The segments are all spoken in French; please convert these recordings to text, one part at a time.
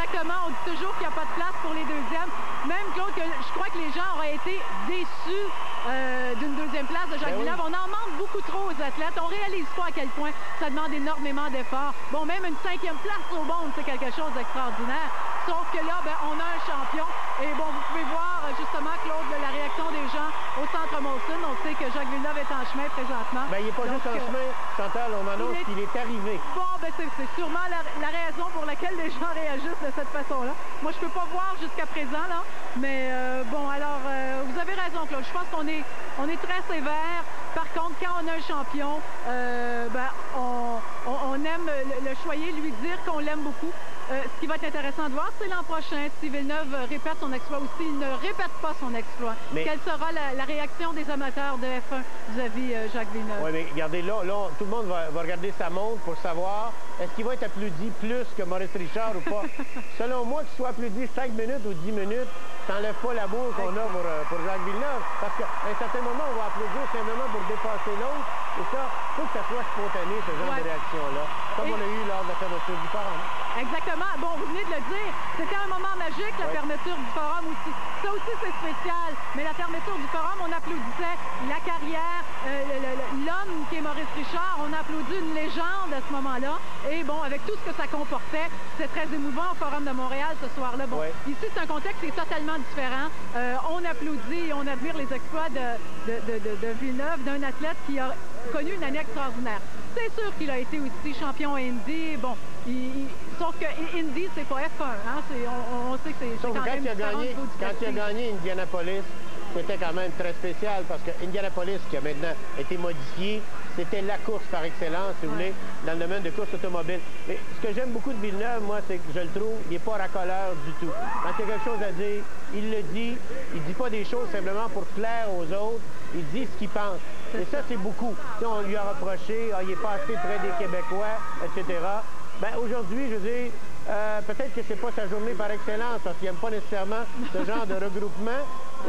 Exactement, on dit toujours qu'il n'y a pas de place pour les deuxièmes. Même, Claude, que je crois que les gens auraient été déçus d'une deuxième place de Jacques Villeneuve. On en demande beaucoup trop aux athlètes. On réalise pas à quel point ça demande énormément d'efforts. Bon, même une 5e place au monde, c'est quelque chose d'extraordinaire. Sauf que là, ben, on a un champion. Et bon, vous pouvez voir justement, Claude, la réaction des gens au centre Molson. On sait que Jacques Villeneuve est en chemin présentement. Ben, il n'est pas juste en chemin, Chantal, on m'annonce qu'il est arrivé. Bon, ben, c'est sûrement la raison pour laquelle les gens réagissent de cette façon-là. Moi, je peux pas voir jusqu'à présent, là. Mais bon, alors, vous avez raison, Claude. Je pense qu'on est très sévère. Par contre, quand on a un champion, ben, on aime le choyer, lui dire qu'on l'aime beaucoup. Ce qui va être intéressant de voir, c'est l'an prochain, si Villeneuve répète son exploit ou s'il ne répète pas son exploit. Mais quelle sera la réaction des amateurs de F1 vis-à-vis Jacques Villeneuve? Oui, mais regardez, là, tout le monde va regarder sa montre pour savoir est-ce qu'il va être applaudi plus que Maurice Richard ou pas. Selon moi, qu'il soit applaudi 5 minutes ou 10 minutes, ça n'enlève pas l'amour qu'on a pour Jacques Villeneuve. Parce qu'à un certain moment, on va applaudir simplement pour dépasser l'autre. Et ça, il faut que ça soit spontané, ce genre de réaction-là. Comme on l'a eu lors de la fermeture du forum. Exactement. Bon, vous venez de le dire. C'était un moment magique, la fermeture du forum aussi. Ça aussi, c'est spécial. Mais la fermeture du forum, on applaudissait la carrière, l'homme qui est Maurice Richard. On a applaudi une légende à ce moment-là. Et bon, avec tout ce que ça comportait, c'était très émouvant au Forum de Montréal ce soir-là. Bon, ici, c'est un contexte qui est totalement différent. On applaudit et on admire les exploits de Villeneuve, d'un athlète qui a connu une année extraordinaire. C'est sûr qu'il a été aussi champion Indy. Bon, sauf que Indy, c'est pas F1. Hein? On sait que c'est quand même différent. Quand il a gagné Indianapolis, c'était quand même très spécial parce que Indianapolis, qui a maintenant été modifié, c'était la course par excellence, si vous voulez, dans le domaine de course automobile. Mais ce que j'aime beaucoup de Villeneuve, moi, c'est que je le trouve, il n'est pas racoleur du tout. Quand il y a quelque chose à dire, il le dit. Il ne dit pas des choses simplement pour plaire aux autres. Il dit ce qu'il pense. Et ça, c'est beaucoup. Si on lui a reproché, il n'est pas assez près des Québécois, etc. Bien, aujourd'hui, je veux dire, peut-être que c'est pas sa journée par excellence, parce qu'il n'aime pas nécessairement ce genre de regroupement.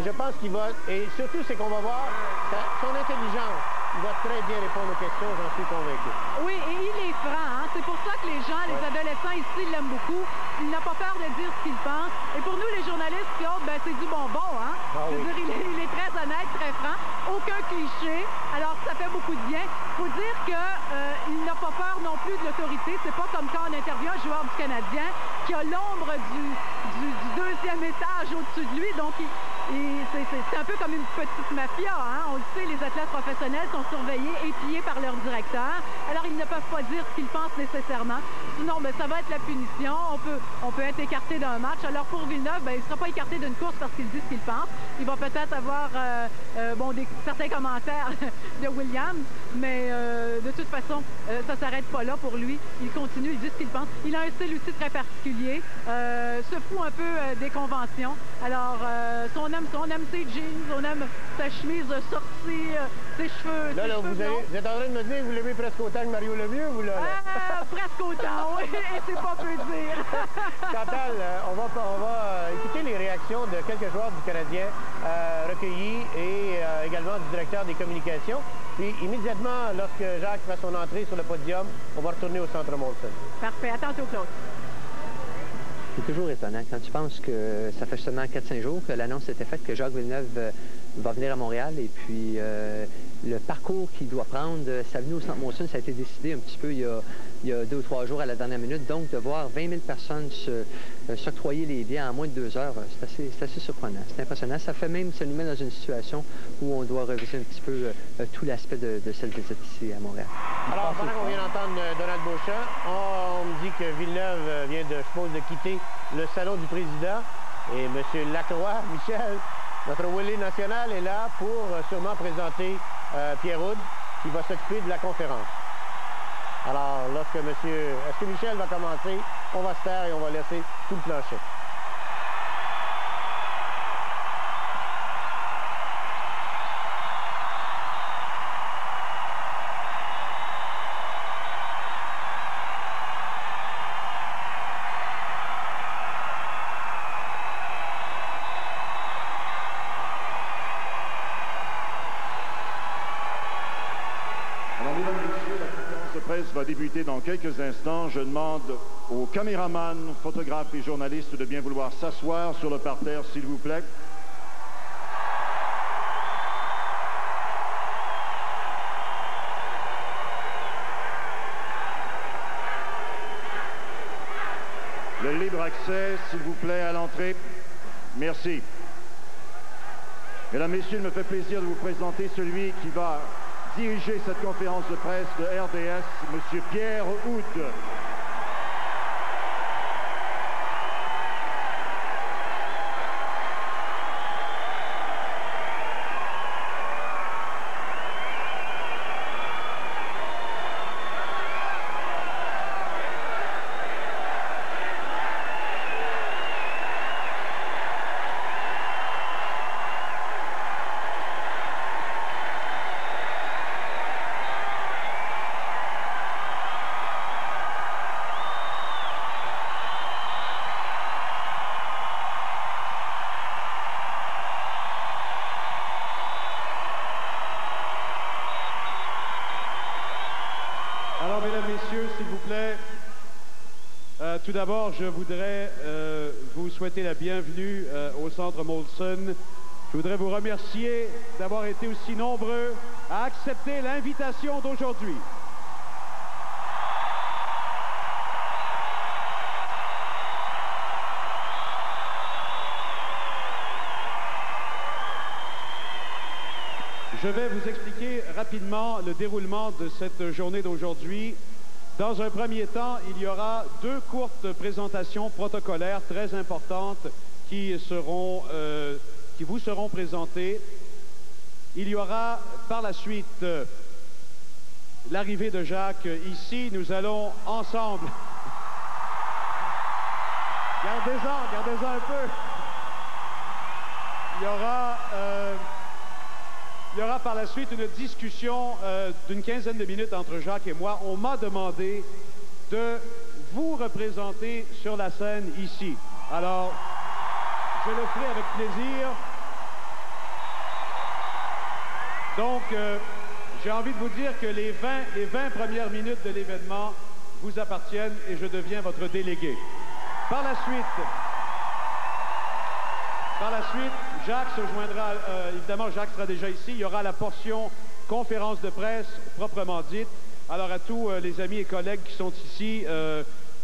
Je pense qu'il va... Et surtout, c'est qu'on va voir son intelligence. Il va très bien répondre aux questions, j'en suis convaincu. Oui, et il est franc. Hein? C'est pour ça que les gens, les adolescents ici, l'aiment beaucoup. Il n'a pas peur de dire ce qu'il pense. Et pour nous, les journalistes, Claude, ben, c'est du bonbon. Hein? Je veux dire, il est très honnête, très franc. Aucun cliché. Alors, ça fait beaucoup de bien. Il faut dire qu'il n'a pas peur non plus de l'autorité. C'est pas comme quand on interviewe un joueur du Canadien qui a l'ombre du deuxième étage au-dessus de lui. Donc, c'est un peu comme une petite mafia. Hein? On le sait, les athlètes professionnels sont surveillés, épiés par leur directeur. Alors, ils ne peuvent pas dire ce qu'ils pensent nécessairement. Sinon, ben, ça va être la punition. On peut être écarté d'un match. Alors, pour Villeneuve, ben, il ne sera pas écarté d'une course parce qu'il dit ce qu'il pense. Il va peut-être avoir certains commentaires de Williams, mais de toute façon, ça ne s'arrête pas là pour lui. Il continue, il dit ce qu'il pense. Il a un style aussi très particulier, se fout un peu des conventions. Alors, on aime ses jeans, on aime sa chemise sortie, ses cheveux. Là, vous êtes en train de me dire que vous l'aimez presque autant que Mario Lemieux, vous, là? Presque autant, oui, et c'est pas peu dire. Chantal, on va écouter les réactions de quelques joueurs du Canadien recueillis et également du directeur des communications. Puis, immédiatement, lorsque Jacques fait son entrée sur le podium, on va retourner au centre Molson. Parfait. À tantôt, Claude. C'est toujours étonnant. Quand tu penses que ça fait seulement 4-5 jours que l'annonce était faite que Jacques Villeneuve va venir à Montréal et puis le parcours qu'il doit prendre, sa venue au centre Molson, ça a été décidé un petit peu il y a 2 ou 3 jours à la dernière minute. Donc, de voir 20 000 personnes s'octroyer les billets en moins de 2 heures, c'est assez surprenant. C'est impressionnant. Ça nous met dans une situation où on doit reviser un petit peu tout l'aspect de cette visite ici à Montréal. Alors, pendant qu'on vient d'entendre Donald Beauchamp, on me dit que Villeneuve vient, je suppose, de quitter le salon du président. Et M. Lacroix, Michel, notre Willy national, est là pour sûrement présenter Pierre Houde, qui va s'occuper de la conférence. Alors, est-ce que Michel va commencer? On va se taire et on va laisser tout le plancher. Va débuter dans quelques instants. Je demande aux caméramans, photographes et journalistes de bien vouloir s'asseoir sur le parterre, s'il vous plaît. Le libre accès, s'il vous plaît, à l'entrée. Merci. Mesdames, Messieurs, il me fait plaisir de vous présenter celui qui va diriger cette conférence de presse de RDS, M. Pierre Houde. Tout d'abord, je voudrais vous souhaiter la bienvenue au Centre Molson. Je voudrais vous remercier d'avoir été aussi nombreux à accepter l'invitation d'aujourd'hui. Je vais vous expliquer rapidement le déroulement de cette journée d'aujourd'hui. Dans un premier temps, il y aura 2 courtes présentations protocolaires très importantes qui vous seront présentées. Il y aura par la suite l'arrivée de Jacques ici. Nous allons ensemble... Gardez-en un peu. Il y aura par la suite une discussion d'une quinzaine de minutes entre Jacques et moi. On m'a demandé de vous représenter sur la scène ici. Alors, je le ferai avec plaisir. Donc, j'ai envie de vous dire que les 20 premières minutes de l'événement vous appartiennent et je deviens votre délégué. Par la suite, Jacques se joindra, évidemment, Jacques sera déjà ici. Il y aura la portion conférence de presse proprement dite. Alors, à tous les amis et collègues qui sont ici,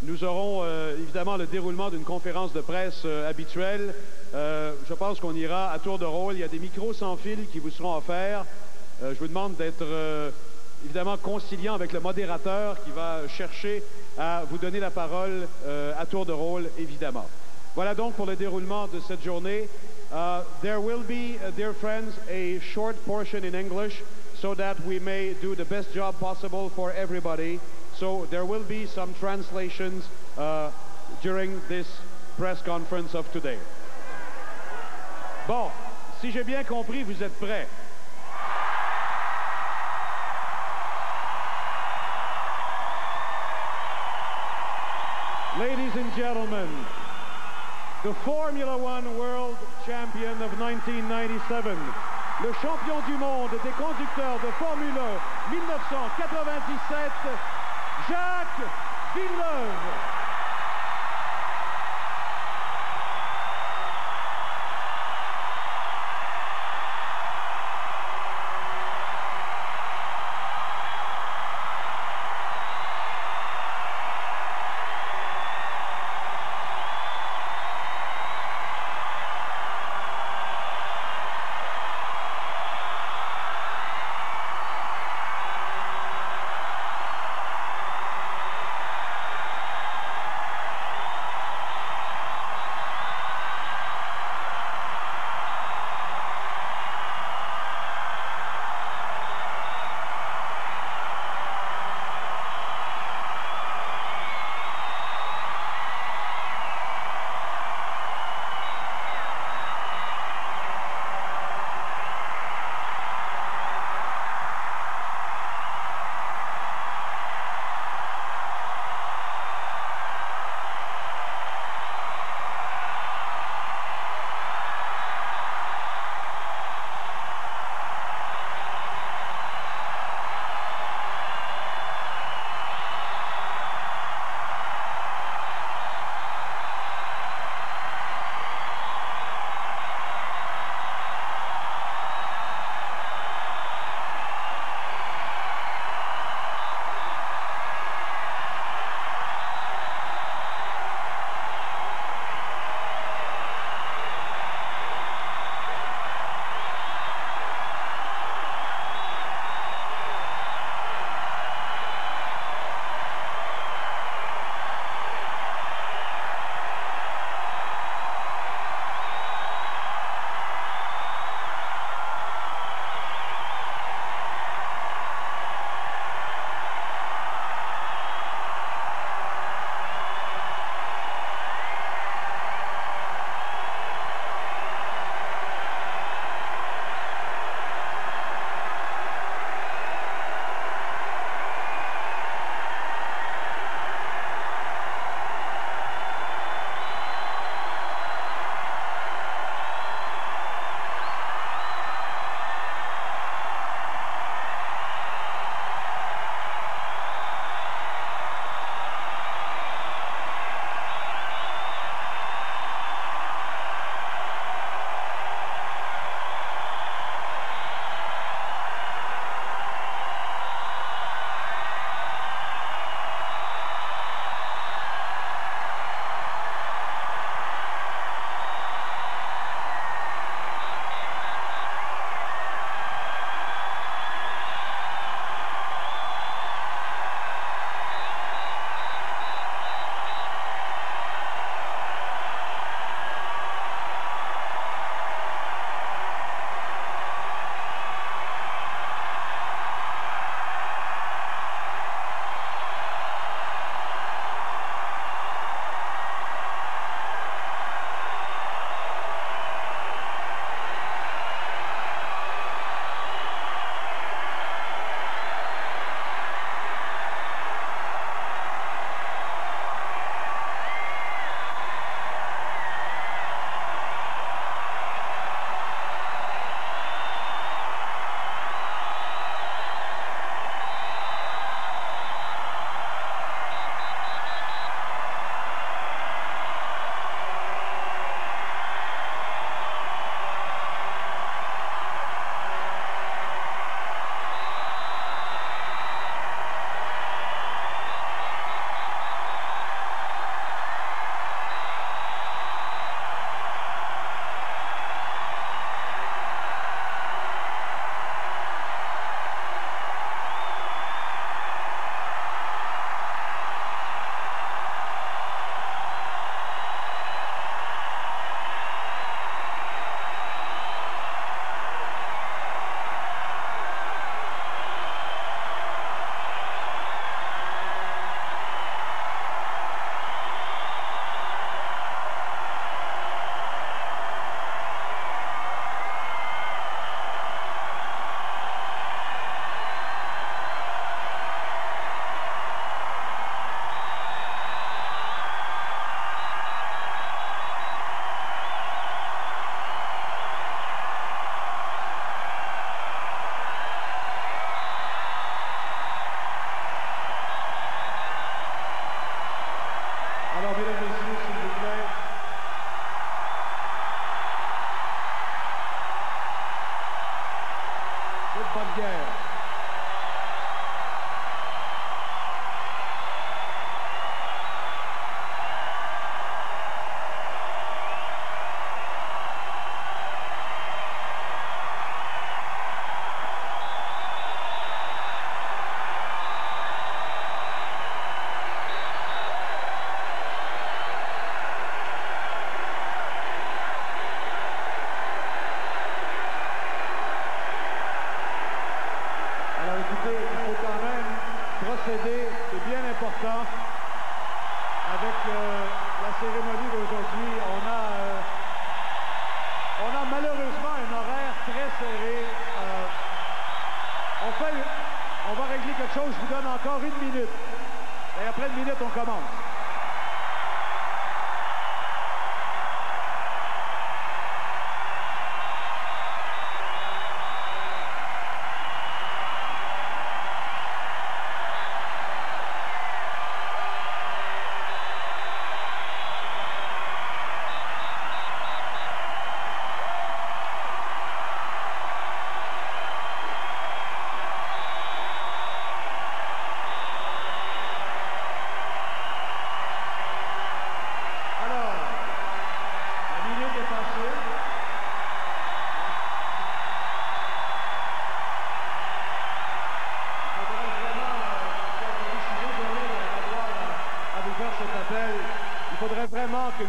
nous aurons évidemment le déroulement d'une conférence de presse habituelle. Je pense qu'on ira à tour de rôle. Il y a des micros sans fil qui vous seront offerts. Je vous demande d'être évidemment conciliant avec le modérateur qui va chercher à vous donner la parole à tour de rôle, évidemment. Voilà donc pour le déroulement de cette journée. There will be, dear friends, a short portion in English so that we may do the best job possible for everybody. So there will be some translations during this press conference of today. Bon, si j'ai bien compris, vous êtes prêts. Ladies and gentlemen, the Formula One World Champion of 1997, le champion du monde des conducteurs de Formule 1 1997, Jacques Villeneuve.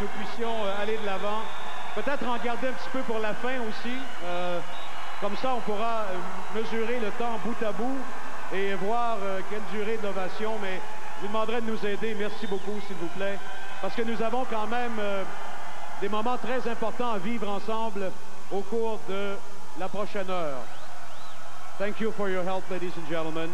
nous puissions aller de l'avant. Peut-être en garder un petit peu pour la fin aussi. Comme ça, on pourra mesurer le temps bout à bout et voir quelle durée d'ovation. Mais je vous demanderai de nous aider. Merci beaucoup, s'il vous plaît. Parce que nous avons quand même des moments très importants à vivre ensemble au cours de la prochaine heure. Thank you for your help, ladies and gentlemen.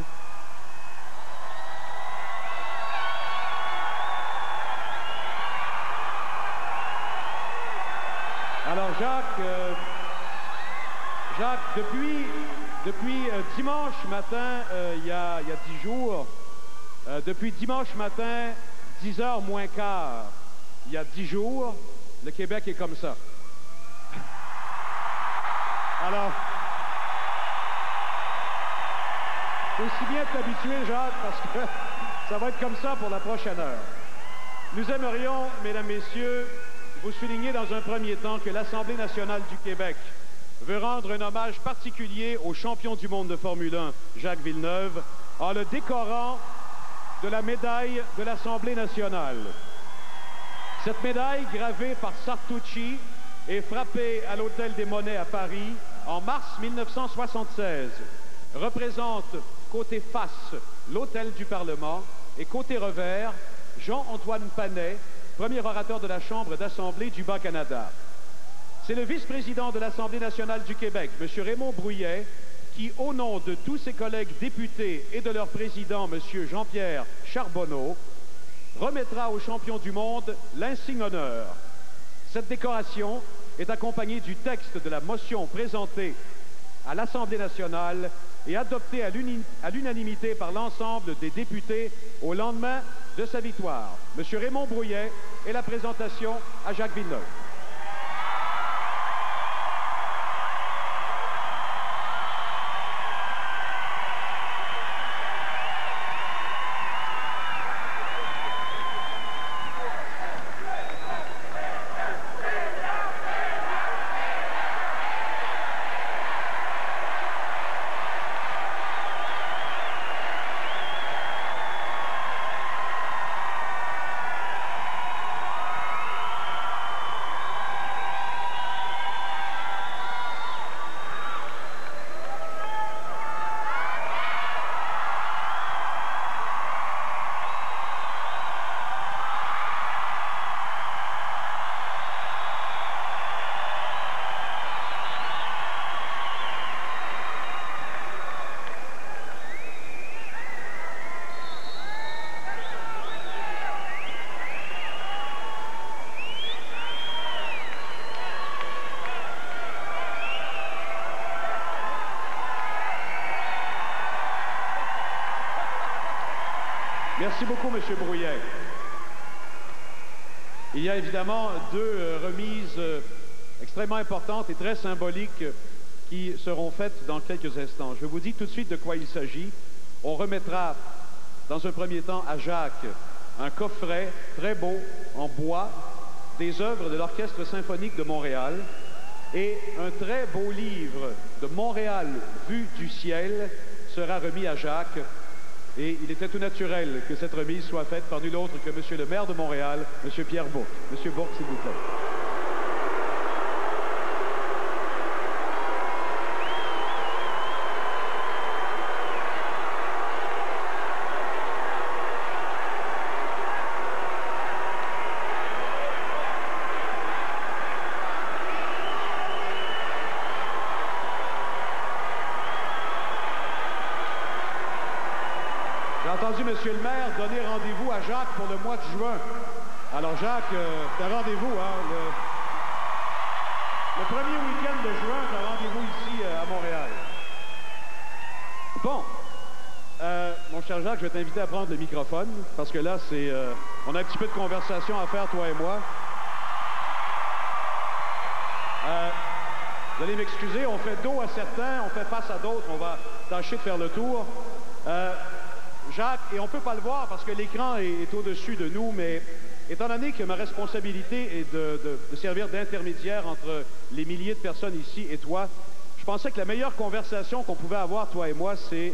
Alors Jacques, depuis dimanche matin, il y a 10 jours, depuis dimanche matin, 10h moins quart, il y a 10 jours, le Québec est comme ça. Alors, faut aussi bien t'habituer, Jacques, parce que ça va être comme ça pour la prochaine heure. Nous aimerions, mesdames, messieurs, vous souligner dans un premier temps que l'Assemblée nationale du Québec veut rendre un hommage particulier au champion du monde de Formule 1, Jacques Villeneuve, en le décorant de la médaille de l'Assemblée nationale. Cette médaille, gravée par Sartucci et frappée à l'Hôtel des Monnaies à Paris en mars 1976, représente côté face l'Hôtel du Parlement et côté revers Jean-Antoine Panet, premier orateur de la Chambre d'Assemblée du Bas-Canada. C'est le vice-président de l'Assemblée nationale du Québec, M. Raymond Brouillet, qui, au nom de tous ses collègues députés et de leur président, M. Jean-Pierre Charbonneau, remettra au champion du monde l'insigne honneur. Cette décoration est accompagnée du texte de la motion présentée à l'Assemblée nationale et adoptée à l'unanimité par l'ensemble des députés au lendemain de sa victoire. M. Raymond Brouillet et la présentation à Jacques Villeneuve. Merci beaucoup, M. Brouillet. Il y a évidemment deux remises extrêmement importantes et très symboliques qui seront faites dans quelques instants. Je vous dis tout de suite de quoi il s'agit. On remettra, dans un premier temps, à Jacques un coffret très beau, en bois, des œuvres de l'Orchestre symphonique de Montréal et un très beau livre de Montréal vue du ciel sera remis à Jacques. Et il était tout naturel que cette remise soit faite par nul autre que M. le maire de Montréal, M. Pierre Bourque. M. Bourque, s'il vous plaît. Monsieur le maire, donner rendez-vous à Jacques pour le mois de juin. Alors Jacques, t'as rendez-vous, hein? Le premier week-end de juin, t'as rendez-vous ici à Montréal. Bon, mon cher Jacques, je vais t'inviter à prendre le microphone, parce que là, on a un petit peu de conversation à faire, toi et moi. Vous allez m'excuser, on fait dos à certains, on fait face à d'autres, on va tâcher de faire le tour. Jacques, et on ne peut pas le voir parce que l'écran est au-dessus de nous, mais étant donné que ma responsabilité est de servir d'intermédiaire entre les milliers de personnes ici et toi, je pensais que la meilleure conversation qu'on pouvait avoir, toi et moi, c'est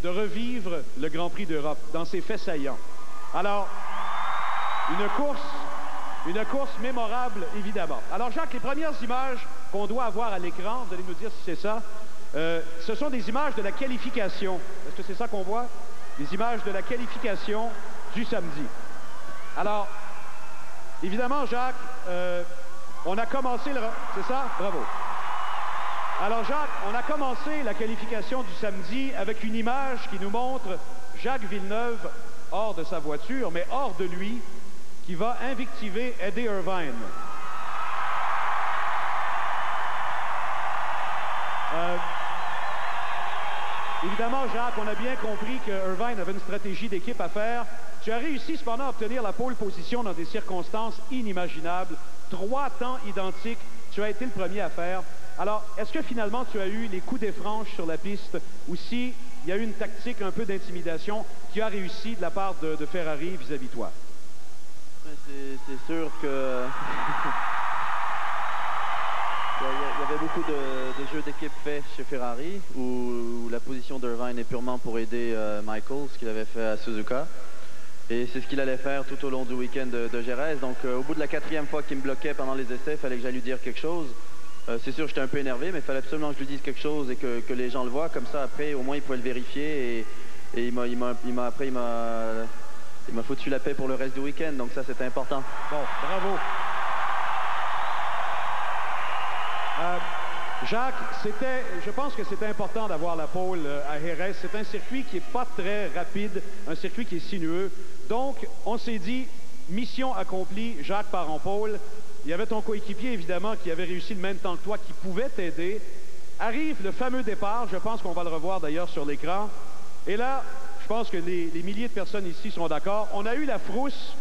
de revivre le Grand Prix d'Europe dans ses faits saillants. Alors, une course Une course mémorable, évidemment. Alors, Jacques, les premières images qu'on doit avoir à l'écran, vous allez nous dire si c'est ça, ce sont des images de la qualification. Est-ce que c'est ça qu'on voit? Les images de la qualification du samedi. Alors, évidemment, Jacques, on a commencé le... C'est ça? Bravo. Alors, Jacques, on a commencé la qualification du samedi avec une image qui nous montre Jacques Villeneuve hors de sa voiture, mais hors de lui, qui va invectiver Eddie Irvine. Évidemment, Jacques, on a bien compris que Irvine avait une stratégie d'équipe à faire. Tu as réussi cependant à obtenir la pole position dans des circonstances inimaginables. 3 temps identiques, tu as été le premier à faire. Alors, est-ce que finalement tu as eu les coups des franges sur la piste ou si il y a eu une tactique un peu d'intimidation qui a réussi de la part de Ferrari vis-à-vis de toi? C'est sûr que il y avait beaucoup de jeux d'équipe faits chez Ferrari où la position d'Irvine est purement pour aider Michael, ce qu'il avait fait à Suzuka. Et c'est ce qu'il allait faire tout au long du week-end de Jerez. Donc au bout de la 4e fois qu'il me bloquait pendant les essais, il fallait que j'aille lui dire quelque chose. C'est sûr, j'étais un peu énervé, mais il fallait absolument que je lui dise quelque chose et que les gens le voient. Comme ça, après, au moins, il pouvait le vérifier. Et il m'a foutu la paix pour le reste du week-end, donc ça, c'était important. Bon, bravo. Jacques, je pense que c'était important d'avoir la pole à Jerez. C'est un circuit qui n'est pas très rapide, un circuit qui est sinueux. Donc, on s'est dit, mission accomplie, Jacques part en pole. Il y avait ton coéquipier, évidemment, qui avait réussi le même temps que toi, qui pouvait t'aider. Arrive le fameux départ, je pense qu'on va le revoir d'ailleurs sur l'écran. Et là, je pense que les milliers de personnes ici sont d'accord. On a eu la frousse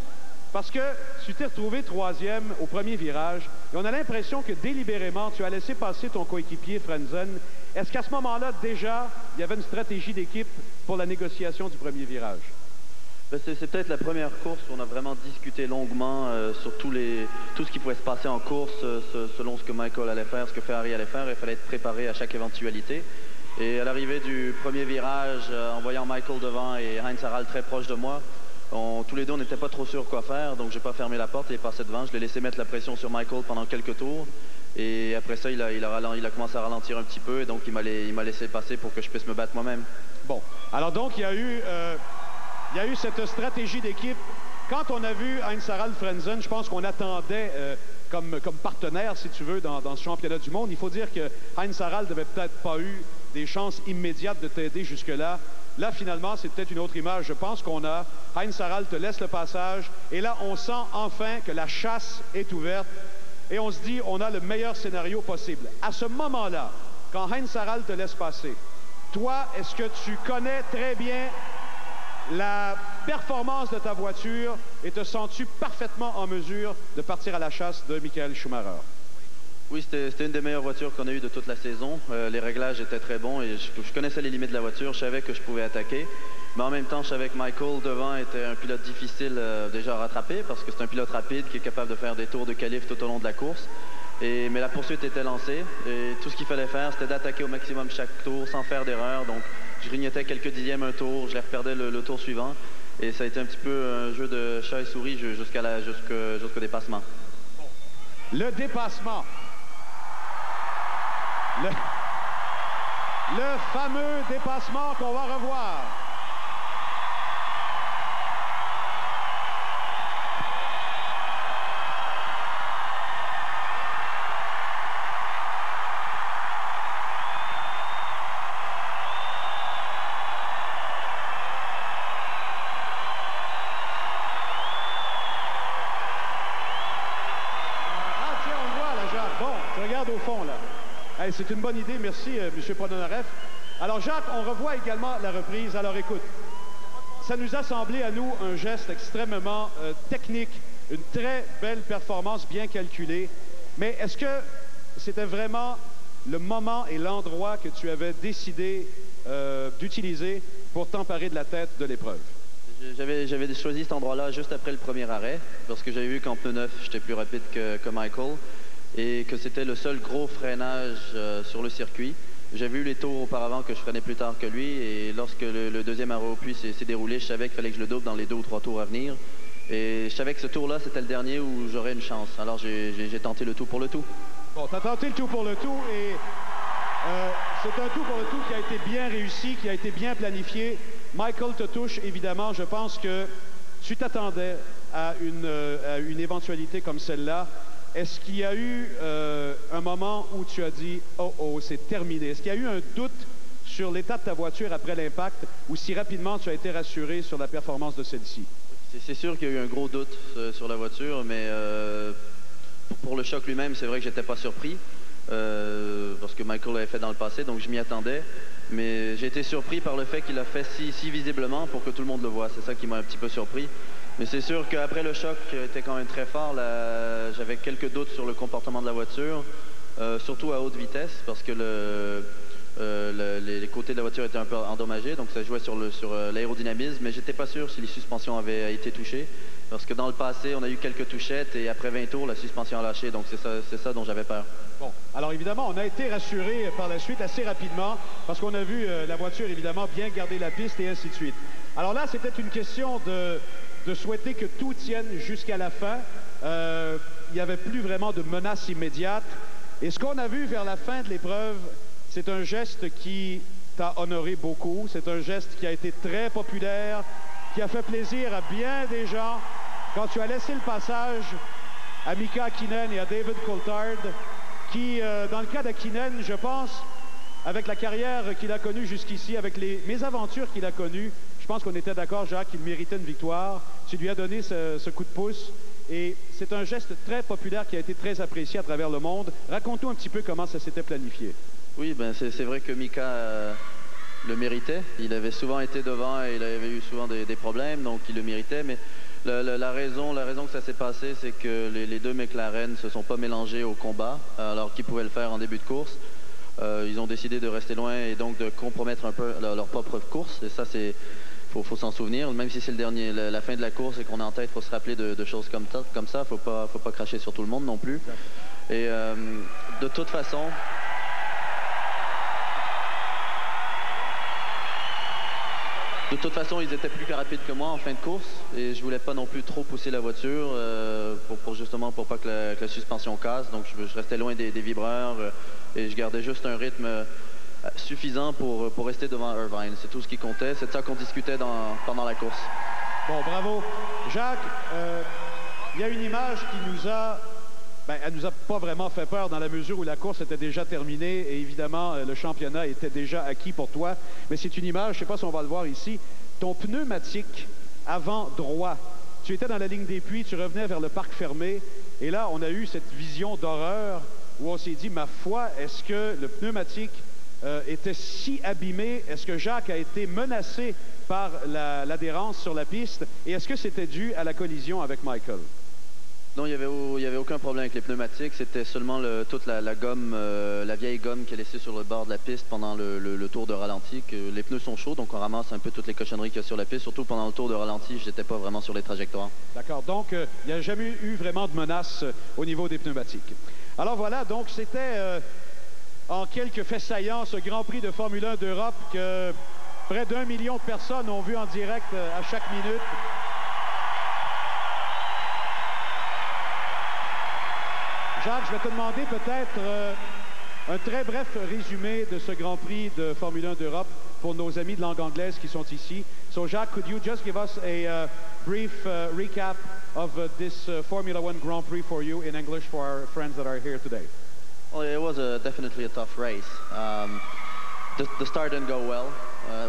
parce que tu t'es retrouvé 3e au premier virage. Et on a l'impression que délibérément, tu as laissé passer ton coéquipier Frentzen. Est-ce qu'à ce moment-là, déjà, il y avait une stratégie d'équipe pour la négociation du premier virage? C'est peut-être la première course où on a vraiment discuté longuement sur tout ce qui pouvait se passer en course selon ce que Michael allait faire, ce que Ferrari allait faire. Il fallait être préparé à chaque éventualité. Et à l'arrivée du premier virage, en voyant Michael devant et Heinz Harald très proche de moi, tous les deux, on n'était pas trop sûrs quoi faire. Donc, je n'ai pas fermé la porte, il est passé devant. Je l'ai laissé mettre la pression sur Michael pendant quelques tours. Et après ça, il a commencé à ralentir un petit peu. Et donc, il m'a laissé passer pour que je puisse me battre moi-même. Bon. Alors donc, il y a eu cette stratégie d'équipe. Quand on a vu Heinz-Harald Frentzen, je pense qu'on attendait comme partenaire, si tu veux, dans ce championnat du monde. Il faut dire que Heinz-Harald n'avait peut-être pas eu des chances immédiates de t'aider jusque-là. Là, finalement, c'est peut-être une autre image. Je pense qu'on a. Heinz-Harald te laisse le passage. Et là, on sent enfin que la chasse est ouverte. Et on se dit, on a le meilleur scénario possible. À ce moment-là, quand Heinz-Harald te laisse passer, toi, est-ce que tu connais très bien la performance de ta voiture et te sens-tu parfaitement en mesure de partir à la chasse de Michael Schumacher? Oui, c'était une des meilleures voitures qu'on a eues de toute la saison. Les réglages étaient très bons et je connaissais les limites de la voiture. Je savais que je pouvais attaquer. Mais en même temps, je savais que Michael devant était un pilote difficile déjà à rattraper parce que c'est un pilote rapide qui est capable de faire des tours de qualif tout au long de la course. Mais la poursuite était lancée et tout ce qu'il fallait faire, c'était d'attaquer au maximum chaque tour sans faire d'erreur. Donc, je grignotais quelques dixièmes un tour, je les reperdais le tour suivant. Et ça a été un petit peu un jeu de chat et souris jusqu'au dépassement. Le dépassement. Le fameux dépassement qu'on va revoir. C'est une bonne idée. Merci, M. Podonareff. Alors, Jacques, on revoit également la reprise. Alors, écoute, ça nous a semblé à nous un geste extrêmement technique, une très belle performance bien calculée. Mais est-ce que c'était vraiment le moment et l'endroit que tu avais décidé d'utiliser pour t'emparer de la tête de l'épreuve? J'avais choisi cet endroit-là juste après le premier arrêt, parce que j'avais vu qu'en pneu neuf, j'étais plus rapide que Michael. Et que c'était le seul gros freinage sur le circuit. J'avais eu les tours auparavant que je freinais plus tard que lui et lorsque le deuxième arrêt au puits s'est déroulé, je savais qu'il fallait que je le double dans les 2 ou 3 tours à venir. Et je savais que ce tour-là, c'était le dernier où j'aurais une chance. Alors j'ai tenté le tout pour le tout. Bon, tu as tenté le tout pour le tout et c'est un tout pour le tout qui a été bien réussi, qui a été bien planifié. Michael te touche, évidemment. Je pense que tu t'attendais à une éventualité comme celle-là. Est-ce qu'il y a eu un moment où tu as dit « Oh, oh, c'est terminé ». Est-ce qu'il y a eu un doute sur l'état de ta voiture après l'impact ou si rapidement tu as été rassuré sur la performance de celle-ci? C'est sûr qu'il y a eu un gros doute sur la voiture, mais pour le choc lui-même, c'est vrai que j'étais pas surpris parce que Michael l'avait fait dans le passé, donc je m'y attendais. Mais j'ai été surpris par le fait qu'il a fait si visiblement pour que tout le monde le voit. C'est ça qui m'a un petit peu surpris. Mais c'est sûr qu'après le choc était quand même très fort, j'avais quelques doutes sur le comportement de la voiture, surtout à haute vitesse, parce que les côtés de la voiture étaient un peu endommagés, donc ça jouait sur l'aérodynamisme, mais j'étais pas sûr si les suspensions avaient été touchées, parce que dans le passé, on a eu quelques touchettes et après 20 tours, la suspension a lâché, donc c'est ça dont j'avais peur. Bon, alors évidemment, on a été rassuré par la suite assez rapidement, parce qu'on a vu la voiture, évidemment, bien garder la piste et ainsi de suite. Alors là, c'était une question de souhaiter que tout tienne jusqu'à la fin. Il n'y avait plus vraiment de menace immédiate. Et ce qu'on a vu vers la fin de l'épreuve, c'est un geste qui t'a honoré beaucoup. C'est un geste qui a été très populaire, qui a fait plaisir à bien des gens. Quand tu as laissé le passage à Mika Hakkinen et à David Coulthard, qui, dans le cas d'Hakkinen, je pense, avec la carrière qu'il a connue jusqu'ici, avec les mésaventures qu'il a connues, je pense qu'on était d'accord, Jacques, qu'il méritait une victoire. Tu lui as donné ce coup de pouce. Et c'est un geste très populaire qui a été très apprécié à travers le monde. Raconte-nous un petit peu comment ça s'était planifié. Oui, ben c'est vrai que Mika le méritait. Il avait souvent été devant et il avait eu souvent des problèmes, donc il le méritait. Mais la raison que ça s'est passé, c'est que les deux McLaren ne se sont pas mélangés au combat, alors qu'ils pouvaient le faire en début de course. Ils ont décidé de rester loin et donc de compromettre un peu leur propre course. Et ça, faut s'en souvenir. Même si c'est la fin de la course et qu'on est en tête, il faut se rappeler de choses comme ça. Faut pas cracher sur tout le monde non plus. Et de toute façon... De toute façon, ils étaient plus rapides que moi en fin de course et je voulais pas non plus trop pousser la voiture justement pour pas que la suspension casse. Donc je restais loin des vibreurs et je gardais juste un rythme suffisant pour rester devant Irvine. C'est tout ce qui comptait. C'est de ça qu'on discutait pendant la course. Bon, bravo. Jacques, il y a une image qui nous a... elle nous a pas vraiment fait peur dans la mesure où la course était déjà terminée et évidemment, le championnat était déjà acquis pour toi. Mais c'est une image, je ne sais pas si on va le voir ici, ton pneumatique avant droit. Tu étais dans la ligne des puits, tu revenais vers le parc fermé et là, on a eu cette vision d'horreur où on s'est dit, ma foi, est-ce que le pneumatique était si abîmé? Est-ce que Jacques a été menacé par l'adhérence sur la piste? Et est-ce que c'était dû à la collision avec Michael? Non, il y avait aucun problème avec les pneumatiques. C'était seulement toute la gomme, la vieille gomme qui est laissée sur le bord de la piste pendant le tour de ralenti. Les pneus sont chauds, donc on ramasse un peu toutes les cochonneries qu'il y a sur la piste. Surtout pendant le tour de ralenti, je n'étais pas vraiment sur les trajectoires. D'accord, donc il n'y a jamais eu vraiment de menace au niveau des pneumatiques. Alors voilà, donc c'était en quelques faits saillants ce Grand Prix de Formule 1 d'Europe que près d'1 million de personnes ont vu en direct à chaque minute. Jacques, je vais te demander peut-être un très bref résumé de ce Grand Prix de Formule 1 d'Europe pour nos amis de langue anglaise qui sont ici. So, Jacques, could you just give us a brief recap of this Formula 1 Grand Prix for you in English for our friends that are here today? Well, it was definitely a tough race. The start didn't go well,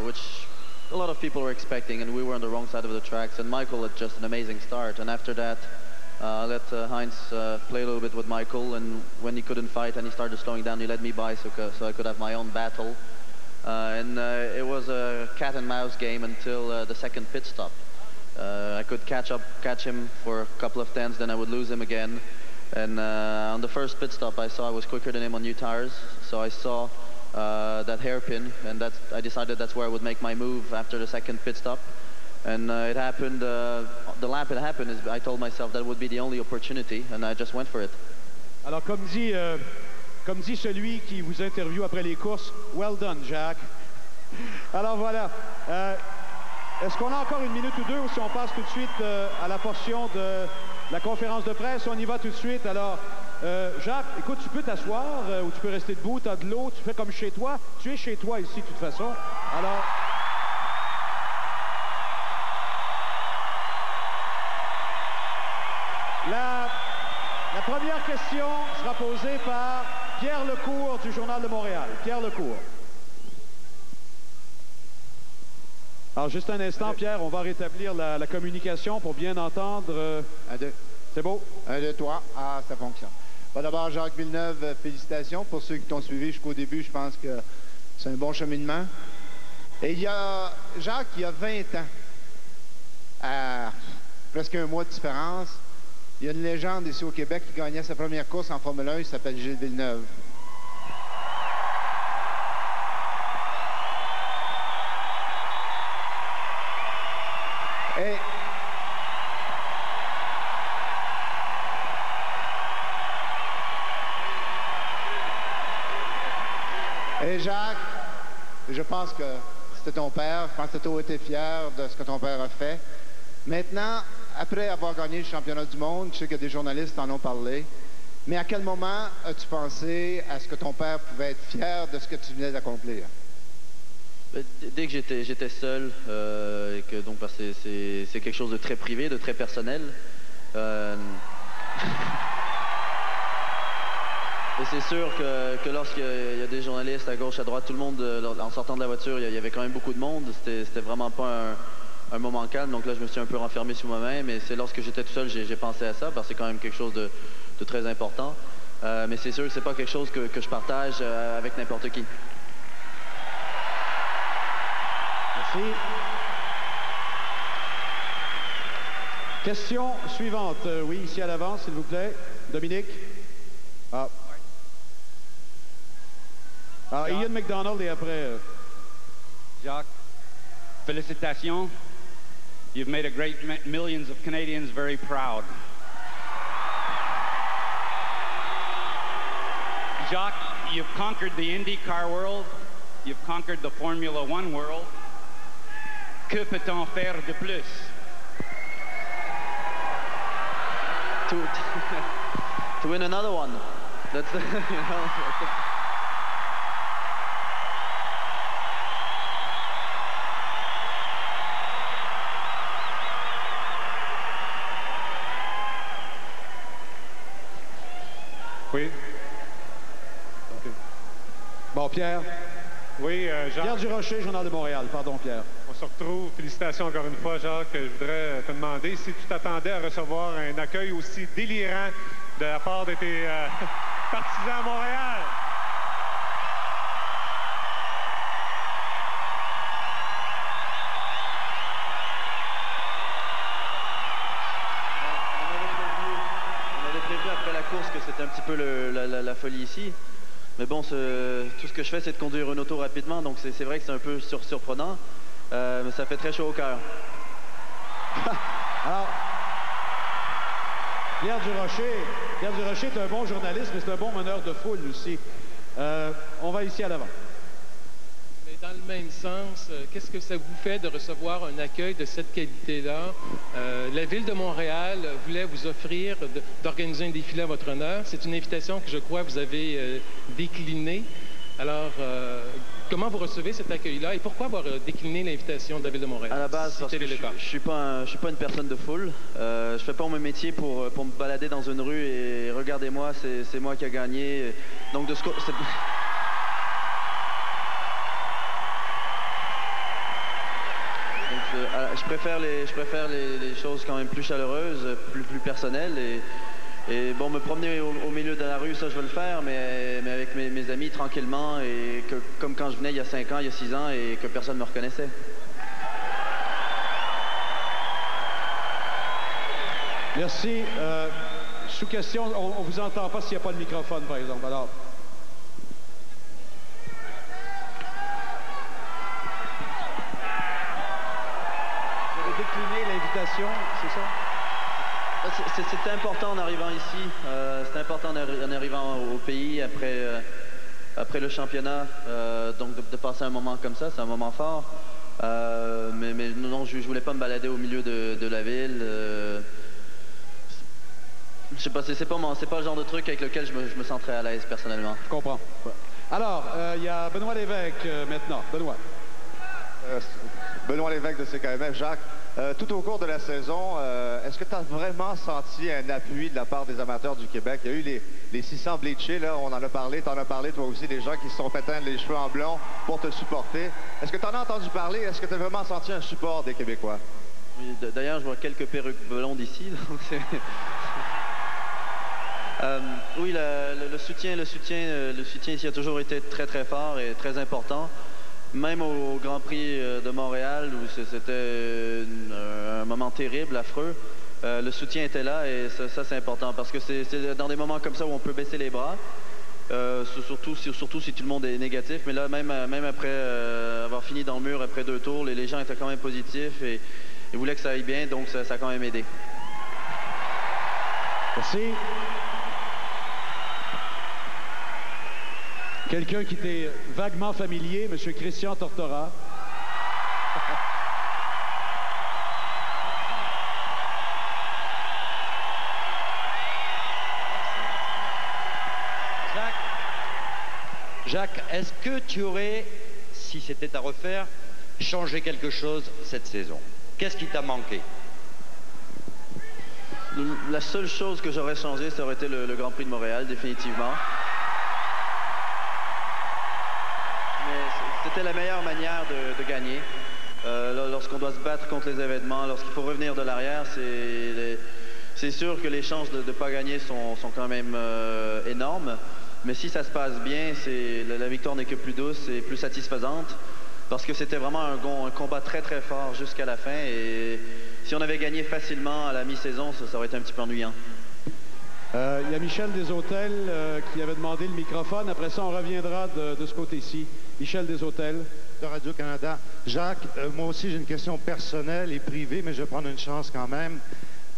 which a lot of people were expecting, and we were on the wrong side of the tracks. And Michael had just an amazing start, and after that, I let Heinz play a little bit with Michael, and when he couldn't fight and he started slowing down, he let me by so I could have my own battle. It was a cat and mouse game until the second pit stop. I could catch him for a couple of tenths, then I would lose him again. And on the first pit stop, I saw I was quicker than him on new tires, so I saw that hairpin, and I decided that's where I would make my move after the second pit stop. And it happened, the lap it happened, I told myself that would be the only opportunity, and I just went for it. Alors, comme dit celui qui vous interviewe après les courses, well done, Jacques. Alors voilà, Est-ce qu'on a encore une minute ou deux ou si on passe tout de suite à la portion de la conférence de presse? On y va tout de suite. Alors, Jacques, écoute, tu peux t'asseoir ou tu peux rester debout, tu as de l'eau, tu fais comme chez toi. Tu es chez toi ici, de toute façon. Alors... La première question sera posée par Pierre Lecourt du Journal de Montréal. Pierre Lecourt. Alors, juste un instant, Pierre, on va rétablir la communication pour bien entendre. 1, 2. C'est beau? 1, 2, 3. Ah, ça fonctionne. Bon, d'abord, Jacques Villeneuve, félicitations. Pour ceux qui t'ont suivi jusqu'au début, je pense que c'est un bon cheminement. Et il y a Jacques, il y a 20 ans, à presque un mois de différence, il y a une légende ici au Québec qui gagnait sa première course en Formule 1, il s'appelle Gilles Villeneuve. Et Jacques, je pense que c'était ton père, je pense que tu as été fier de ce que ton père a fait. Maintenant, après avoir gagné le championnat du monde, je sais que des journalistes en ont parlé, mais à quel moment as-tu pensé à ce que ton père pouvait être fier de ce que tu venais d'accomplir? Dès que j'étais seul, et que donc c'est quelque chose de très privé, de très personnel. Et c'est sûr que lorsqu'il y a des journalistes à gauche, à droite, tout le monde, en sortant de la voiture, il y avait quand même beaucoup de monde. C'était vraiment pas un moment calme. Donc là, je me suis un peu renfermé sur moi-même. Et c'est lorsque j'étais tout seul, j'ai pensé à ça, parce que c'est quand même quelque chose de très important. Mais c'est sûr que c'est pas quelque chose que je partage avec n'importe qui. Merci. Question suivante. Oui, ici à l'avant, s'il vous plaît. Dominique. Ah. Ah, Ian McDonald et après... Jacques, félicitations. You've made a great millions of Canadians very proud. Jacques, you've conquered the IndyCar world. You've conquered the Formula One world. Que peut-on faire de plus? To win another one. That's the, you know, Oui. Okay. Bon, Pierre. Oui, Jacques. Pierre Durocher, Journal de Montréal. Pardon, Pierre. On se retrouve. Félicitations encore une fois, Jacques. Je voudrais te demander si tu t'attendais à recevoir un accueil aussi délirant de la part de tes partisans à Montréal. On avait prévu après la course que c'était un petit peu la folie ici. Mais bon, tout ce que je fais, c'est de conduire une auto rapidement, donc c'est vrai que c'est un peu surprenant, mais ça fait très chaud au cœur. Alors, Pierre Durocher est un bon journaliste, mais c'est un bon meneur de foule aussi. On va ici à l'avant. Mais dans le même sens, qu'est-ce que ça vous fait de recevoir un accueil de cette qualité-là? La Ville de Montréal voulait vous offrir d'organiser un défilé à votre honneur. C'est une invitation que je crois vous avez déclinée. Alors, comment vous recevez cet accueil-là et pourquoi avoir décliné l'invitation de la Ville de Montréal? À la base, parce que je suis pas une personne de foule. Je fais pas mon métier pour me balader dans une rue et regardez-moi, c'est moi qui a gagné. Donc de ce côté... Je préfère les choses quand même plus chaleureuses, plus personnelles. Et bon, me promener au milieu de la rue, ça, je veux le faire, mais avec mes amis, tranquillement, et comme quand je venais il y a 5 ans, il y a 6 ans, et que personne ne me reconnaissait. Merci. Sous question, on ne vous entend pas s'il n'y a pas de microphone, par exemple. Alors... décliner l'invitation, c'est ça? C'était important en arrivant ici. C'était important en arrivant au pays après le championnat. Donc de passer un moment comme ça, c'est un moment fort. Mais non, je voulais pas me balader au milieu de la ville. Je sais pas, c'est pas le genre de truc avec lequel je me sens très à l'aise personnellement. Je comprends. Alors, il y a Benoît Lévesque maintenant. Benoît. Benoît Lévesque de CKMF. Jacques, tout au cours de la saison, est-ce que tu as vraiment senti un appui de la part des amateurs du Québec? Il y a eu les 600 bleachés, là, on en a parlé, tu en as parlé toi aussi, des gens qui se sont fait teindre les cheveux en blond pour te supporter. Est-ce que tu en as entendu parler? Est-ce que tu as vraiment senti un support des Québécois? Oui, d'ailleurs, je vois quelques perruques blondes ici. Donc oui, le soutien ici a toujours été très très fort et très important. Même au Grand Prix de Montréal, où c'était un moment terrible, affreux, le soutien était là et ça c'est important parce que c'est dans des moments comme ça où on peut baisser les bras, surtout si tout le monde est négatif. Mais là, même après avoir fini dans le mur après 2 tours, les gens étaient quand même positifs et voulaient que ça aille bien, donc ça a quand même aidé. Merci. Quelqu'un qui était vaguement familier, M. Christian Tortora. Jacques, est-ce que tu aurais, si c'était à refaire, changé quelque chose cette saison? Qu'est-ce qui t'a manqué? La seule chose que j'aurais changé, ça aurait été le Grand Prix de Montréal, définitivement. C'était la meilleure manière de gagner. Lorsqu'on doit se battre contre les événements, lorsqu'il faut revenir de l'arrière, c'est sûr que les chances de ne pas gagner sont quand même énormes. Mais si ça se passe bien, la victoire n'est que plus douce et plus satisfaisante. Parce que c'était vraiment un combat très très fort jusqu'à la fin. Et si on avait gagné facilement à la mi-saison, ça aurait été un petit peu ennuyant. Il y a Michel Deshôtels qui avait demandé le microphone. Après ça, on reviendra de ce côté-ci. Michel Deshôtels. De Radio-Canada. Jacques, moi aussi, j'ai une question personnelle et privée, mais je vais prendre une chance quand même.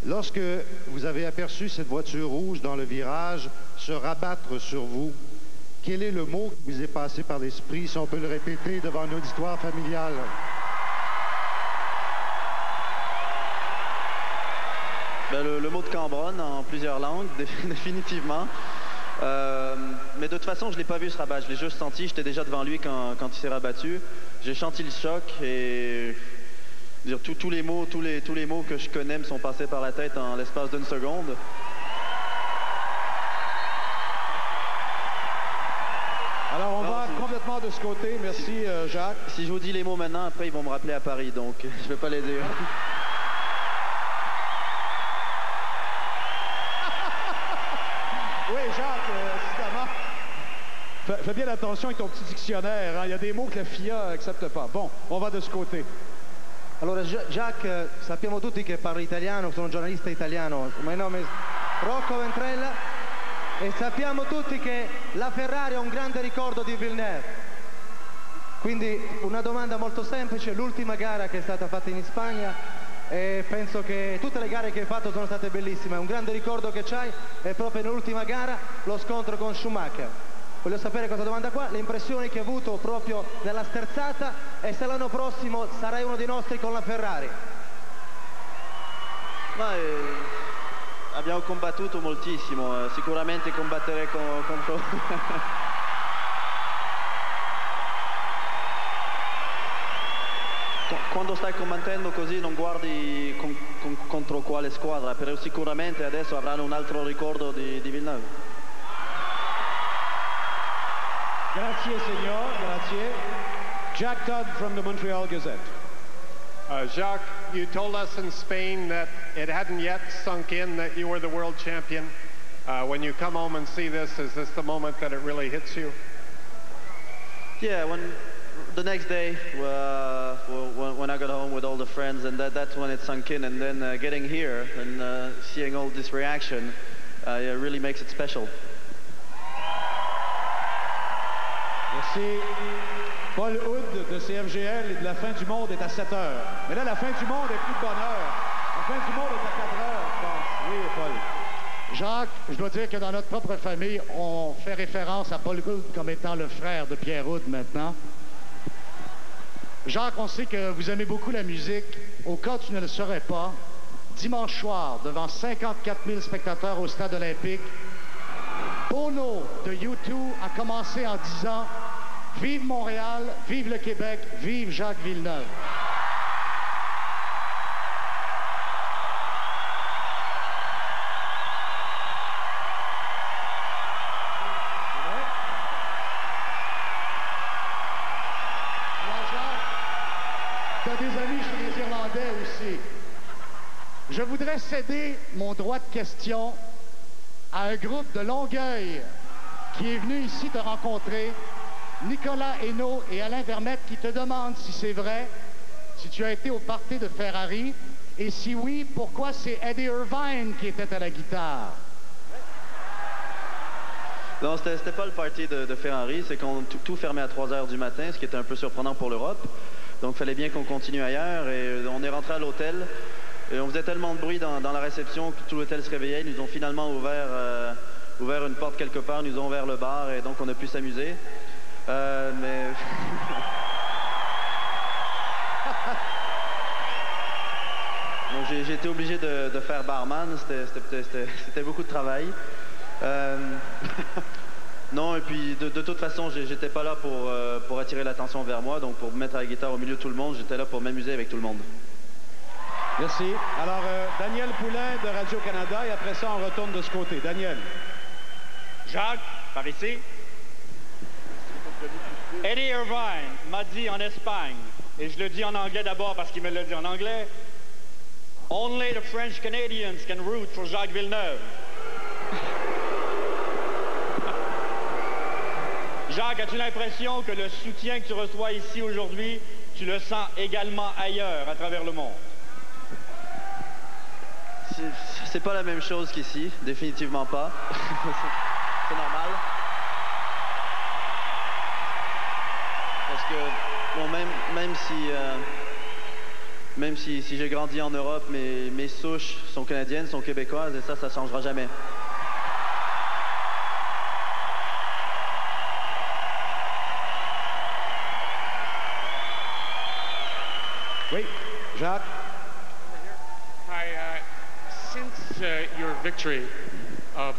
Lorsque vous avez aperçu cette voiture rouge dans le virage se rabattre sur vous, quel est le mot qui vous est passé par l'esprit, si on peut le répéter devant un auditoire familial? Ben, le mot de Cambronne en plusieurs langues, définitivement. Mais de toute façon, je ne l'ai pas vu se rabattre. Je l'ai juste senti. J'étais déjà devant lui quand il s'est rabattu. J'ai senti le choc et tous les mots que je connais me sont passés par la tête en l'espace d'une seconde. Alors, on va complètement de ce côté. Merci, Jacques. Si je vous dis les mots maintenant, après, ils vont me rappeler à Paris. Donc, je ne vais pas les dire. Oui, Jacques, justement. Fais bien attention avec ton petit dictionnaire. Hein? Il y a des mots que la FIA n'accepte pas. Bon, on va de ce côté. Allora, Jacques, sappiamo tutti che parli italiano, sono un giornalista italiano. Il mio nome è Rocco Ventrella e sappiamo tutti che la Ferrari ha un grande ricordo di Villeneuve. Quindi una domanda molto semplice, l'ultima gara che è stata fatta in Spagna. E penso che tutte le gare che hai fatto sono state bellissime, un grande ricordo che c'hai è proprio nell'ultima gara lo scontro con Schumacher. Voglio sapere questa domanda qua, le impressioni che hai avuto proprio nella sterzata e se l'anno prossimo sarai uno dei nostri con la Ferrari. Abbiamo combattuto moltissimo, sicuramente combatterei contro... Quando stai combattendo così non guardi contro quale squadra, però sicuramente adesso avranno un altro ricordo di Villeneuve. Grazie, signor. Grazie. Jack Todd from the Montreal Gazette. Jacques, you told us in Spain that it hadn't yet sunk in that you were the world champion. When you come home and see this, is this the moment that it really hits you? Yeah, the next day when I got home with all the friends, and that's when it sunk in, and then getting here and seeing all this reaction, it really makes it special. Merci. Paul Hood de CFGL et de La Fin du Monde est à 7 heures. Mais là, La Fin du Monde est plus de bonne heure. La Fin du Monde est à 4 heures, je pense. Oui, Paul. Jacques, je dois dire que dans notre propre famille, on fait référence à Paul Hood comme étant le frère de Pierre Hood maintenant. Jacques, on sait que vous aimez beaucoup la musique. Au cas où tu ne le saurais pas, dimanche soir, devant 54 000 spectateurs au Stade olympique, Bono de U2 a commencé en disant « Vive Montréal, vive le Québec, vive Jacques Villeneuve ». Je voudrais céder mon droit de question à un groupe de Longueuil qui est venu ici te rencontrer, Nicolas Hainaut et Alain Vermette, qui te demandent si c'est vrai, si tu as été au party de Ferrari, et si oui, pourquoi c'est Eddie Irvine qui était à la guitare? Non, c'était pas le party de Ferrari, c'est qu'on tout fermait à 3 heures du matin, ce qui était un peu surprenant pour l'Europe. Donc il fallait bien qu'on continue ailleurs, et on est rentré à l'hôtel. Et on faisait tellement de bruit dans la réception que tout l'hôtel se réveillait. Ils nous ont finalement ouvert une porte quelque part, ils nous ont ouvert le bar et donc on a pu s'amuser. Mais... j'ai été obligé de faire barman, c'était beaucoup de travail. Non, et puis de toute façon, j'étais pas là pour attirer l'attention vers moi, donc pour me mettre à la guitare au milieu de tout le monde, j'étais là pour m'amuser avec tout le monde. Merci. Alors, Daniel Poulain de Radio-Canada, et après ça, on retourne de ce côté. Daniel. Jacques, par ici. Eddie Irvine m'a dit en Espagne, et je le dis en anglais d'abord parce qu'il me l'a dit en anglais, « Only the French Canadians can root for Jacques Villeneuve. » Jacques, as-tu l'impression que le soutien que tu reçois ici aujourd'hui, tu le sens également ailleurs, à travers le monde? C'est pas la même chose qu'ici, définitivement pas. C'est normal. Parce que, bon, même si j'ai grandi en Europe, mes souches sont canadiennes, sont québécoises, et ça changera jamais. Oui, Jacques. Since your victory,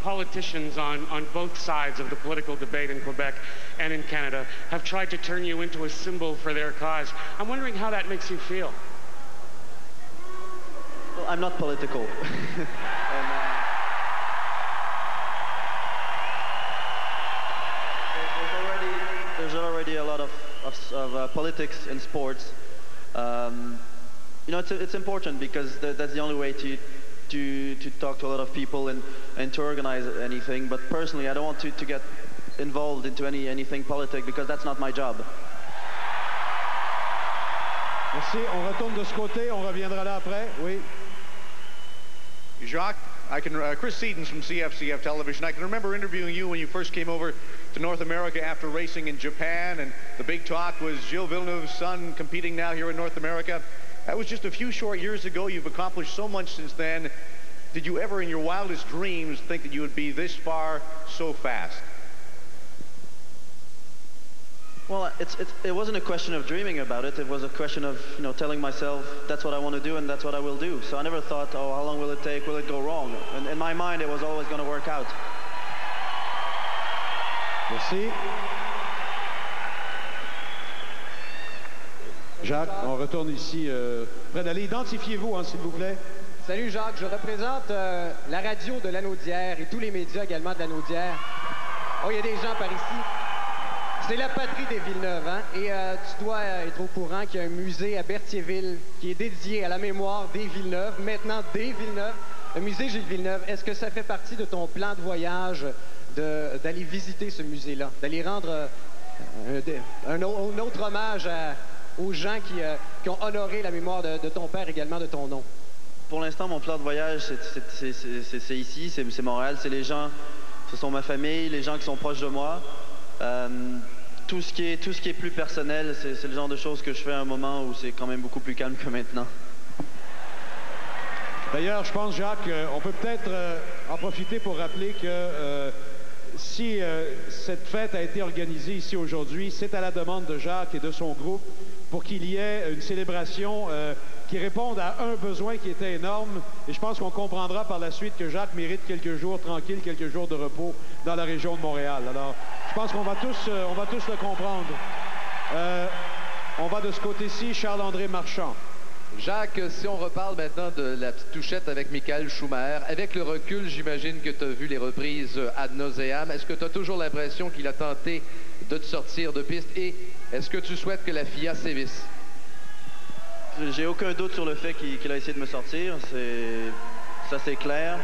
politicians on both sides of the political debate in Quebec and in Canada have tried to turn you into a symbol for their cause. I'm wondering how that makes you feel. Well, I'm not political. There's already a lot of politics in sports. You know, it's important because that's the only way to talk to a lot of people and to organize anything. But personally, I don't want to get involved into anything politic because that's not my job. Merci. On retourne de ce côté. On reviendra là après. Oui. Jacques, Chris Sedens from CFCF Television. I can remember interviewing you when you first came over to North America after racing in Japan, and the big talk was Gilles Villeneuve's son competing now here in North America. That was just a few short years ago. You've accomplished so much since then. Did you ever in your wildest dreams think that you would be this far so fast? Well, it wasn't a question of dreaming about it. It was a question of, you know, telling myself that's what I want to do and that's what I will do. So I never thought, oh, how long will it take? Will it go wrong? And in my mind, it was always going to work out. Merci. Jacques, on retourne ici près d'aller. Identifiez-vous, hein, s'il vous plaît. Salut Jacques, je représente la radio de l'Anaudière et tous les médias également de l'Anaudière. Oh, il y a des gens par ici. C'est la patrie des Villeneuve, hein? Et tu dois être au courant qu'il y a un musée à Berthierville qui est dédié à la mémoire des Villeneuve, maintenant des Villeneuve, le musée Gilles Villeneuve. Est-ce que ça fait partie de ton plan de voyage d'aller visiter ce musée-là, d'aller rendre un autre hommage aux gens qui ont honoré la mémoire de ton père, également de ton nom? Pour l'instant, mon plan de voyage, c'est ici, c'est Montréal, c'est les gens, ce sont ma famille, les gens qui sont proches de moi. Tout ce qui est plus personnel, c'est le genre de choses que je fais à un moment où c'est quand même beaucoup plus calme que maintenant. D'ailleurs, je pense, Jacques, on peut peut-être en profiter pour rappeler que si cette fête a été organisée ici aujourd'hui, c'est à la demande de Jacques et de son groupe pour qu'il y ait une célébration qui réponde à un besoin qui était énorme. Et je pense qu'on comprendra par la suite que Jacques mérite quelques jours tranquilles, quelques jours de repos dans la région de Montréal. Alors, je pense qu'on va tous le comprendre. On va de ce côté-ci, Charles-André Marchand. Jacques, si on reparle maintenant de la petite touchette avec Michael Schumacher, avec le recul, j'imagine que tu as vu les reprises ad nauseam. Est-ce que tu as toujours l'impression qu'il a tenté de te sortir de piste et est-ce que tu souhaites que la FIA sévisse? J'ai aucun doute sur le fait qu'il a essayé de me sortir. Ça, c'est clair.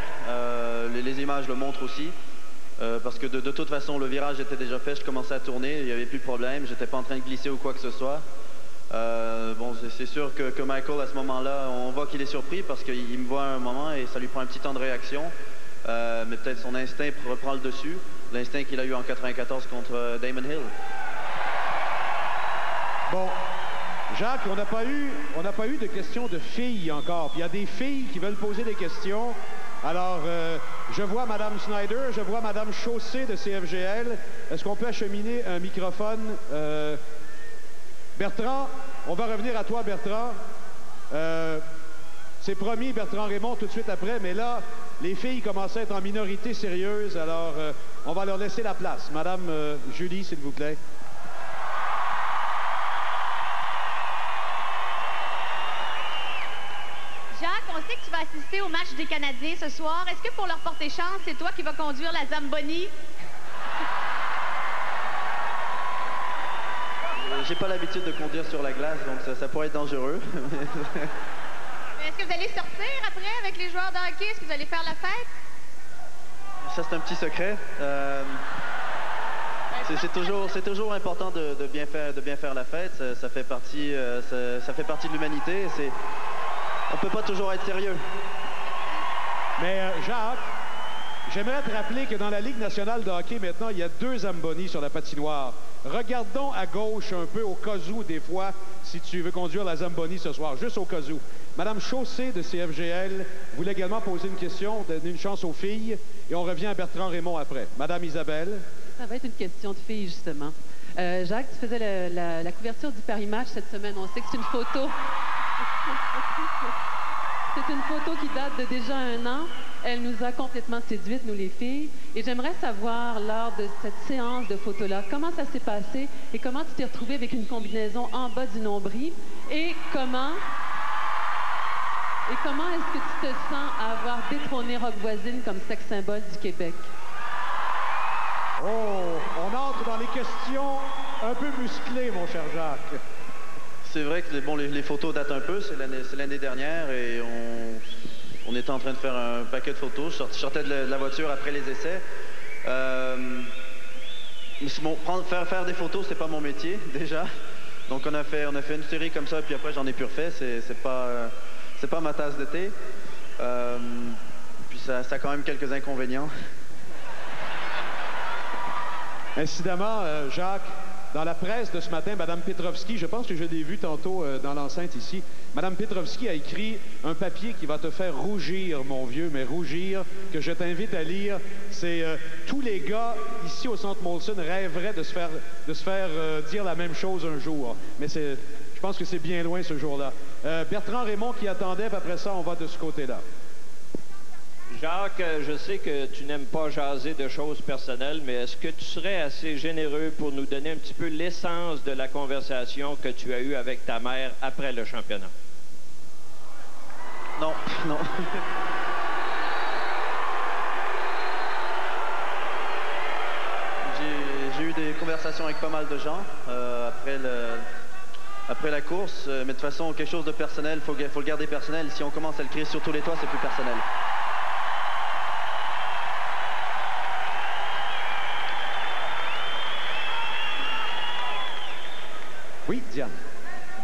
Les images le montrent aussi. Parce que de toute façon, le virage était déjà fait. Je commençais à tourner. Il n'y avait plus de problème. Je n'étais pas en train de glisser ou quoi que ce soit. Bon, c'est sûr que Michael, à ce moment-là, on voit qu'il est surpris parce qu'il me voit un moment et ça lui prend un petit temps de réaction. Mais peut-être son instinct reprend le dessus. L'instinct qu'il a eu en 94 contre Damon Hill. Bon, Jacques, on n'a pas eu de questions de filles encore. Puis il y a des filles qui veulent poser des questions. Alors, je vois Mme Snyder, je vois Mme Chaussé de CFGL. Est-ce qu'on peut acheminer un microphone? Bertrand, on va revenir à toi, Bertrand. C'est promis, Bertrand Raymond, tout de suite après. Mais là, les filles commencent à être en minorité sérieuse. Alors, on va leur laisser la place. Madame Julie, s'il vous plaît. Jacques, on sait que tu vas assister au match des Canadiens ce soir. Est-ce que pour leur porter chance, c'est toi qui vas conduire la Zamboni? J'ai pas l'habitude de conduire sur la glace, donc ça pourrait être dangereux. Est-ce que vous allez sortir après avec les joueurs de hockey? Est-ce que vous allez faire la fête? Ça, c'est un petit secret. C'est toujours important de bien faire la fête. Ça fait partie de l'humanité. On peut pas toujours être sérieux. Mais Jacques, j'aimerais te rappeler que dans la Ligue nationale de hockey, maintenant, il y a 2 Zamboni sur la patinoire. Regardons à gauche un peu au cas où, des fois, si tu veux conduire la Zamboni ce soir, juste au cas où. Madame Chaussé de CFGL voulait également poser une question, donner une chance aux filles, et on revient à Bertrand Raymond après. Madame Isabelle. Ça va être une question de filles, justement. Jacques, tu faisais la couverture du Paris Match cette semaine. On sait que c'est une photo. C'est une photo qui date de déjà 1 an. Elle nous a complètement séduites, nous les filles. Et j'aimerais savoir, lors de cette séance de photos-là, comment ça s'est passé et comment tu t'es retrouvée avec une combinaison en bas du nombril et comment est-ce que tu te sens à avoir détrôné Rock Voisine comme sexe symbole du Québec? Oh, on entre dans les questions un peu musclées, mon cher Jacques. C'est vrai que les photos datent un peu. C'est l'année dernière et on était en train de faire un paquet de photos. Je sortais de la voiture après les essais. Faire des photos, c'est pas mon métier, déjà. Donc, on a fait une série comme ça, puis après, j'en ai plus refait. C'est pas ma tasse de thé. Puis ça a quand même quelques inconvénients. Incidemment, Jacques, dans la presse de ce matin, Mme Petrovski, je pense que je l'ai vu tantôt dans l'enceinte ici, Mme Petrovski a écrit un papier qui va te faire rougir, mon vieux, mais rougir, que je t'invite à lire. C'est tous les gars ici au Centre Molson rêveraient de se faire dire la même chose un jour. Mais je pense que c'est bien loin ce jour-là. Bertrand Raymond qui attendait, puis après ça, on va de ce côté-là. Jacques, je sais que tu n'aimes pas jaser de choses personnelles, mais est-ce que tu serais assez généreux pour nous donner un petit peu l'essence de la conversation que tu as eue avec ta mère après le championnat? Non. J'ai eu des conversations avec pas mal de gens après la course, mais de toute façon, quelque chose de personnel, faut le garder personnel. Si on commence à le crier sur tous les toits, c'est plus personnel. Oui, Diane.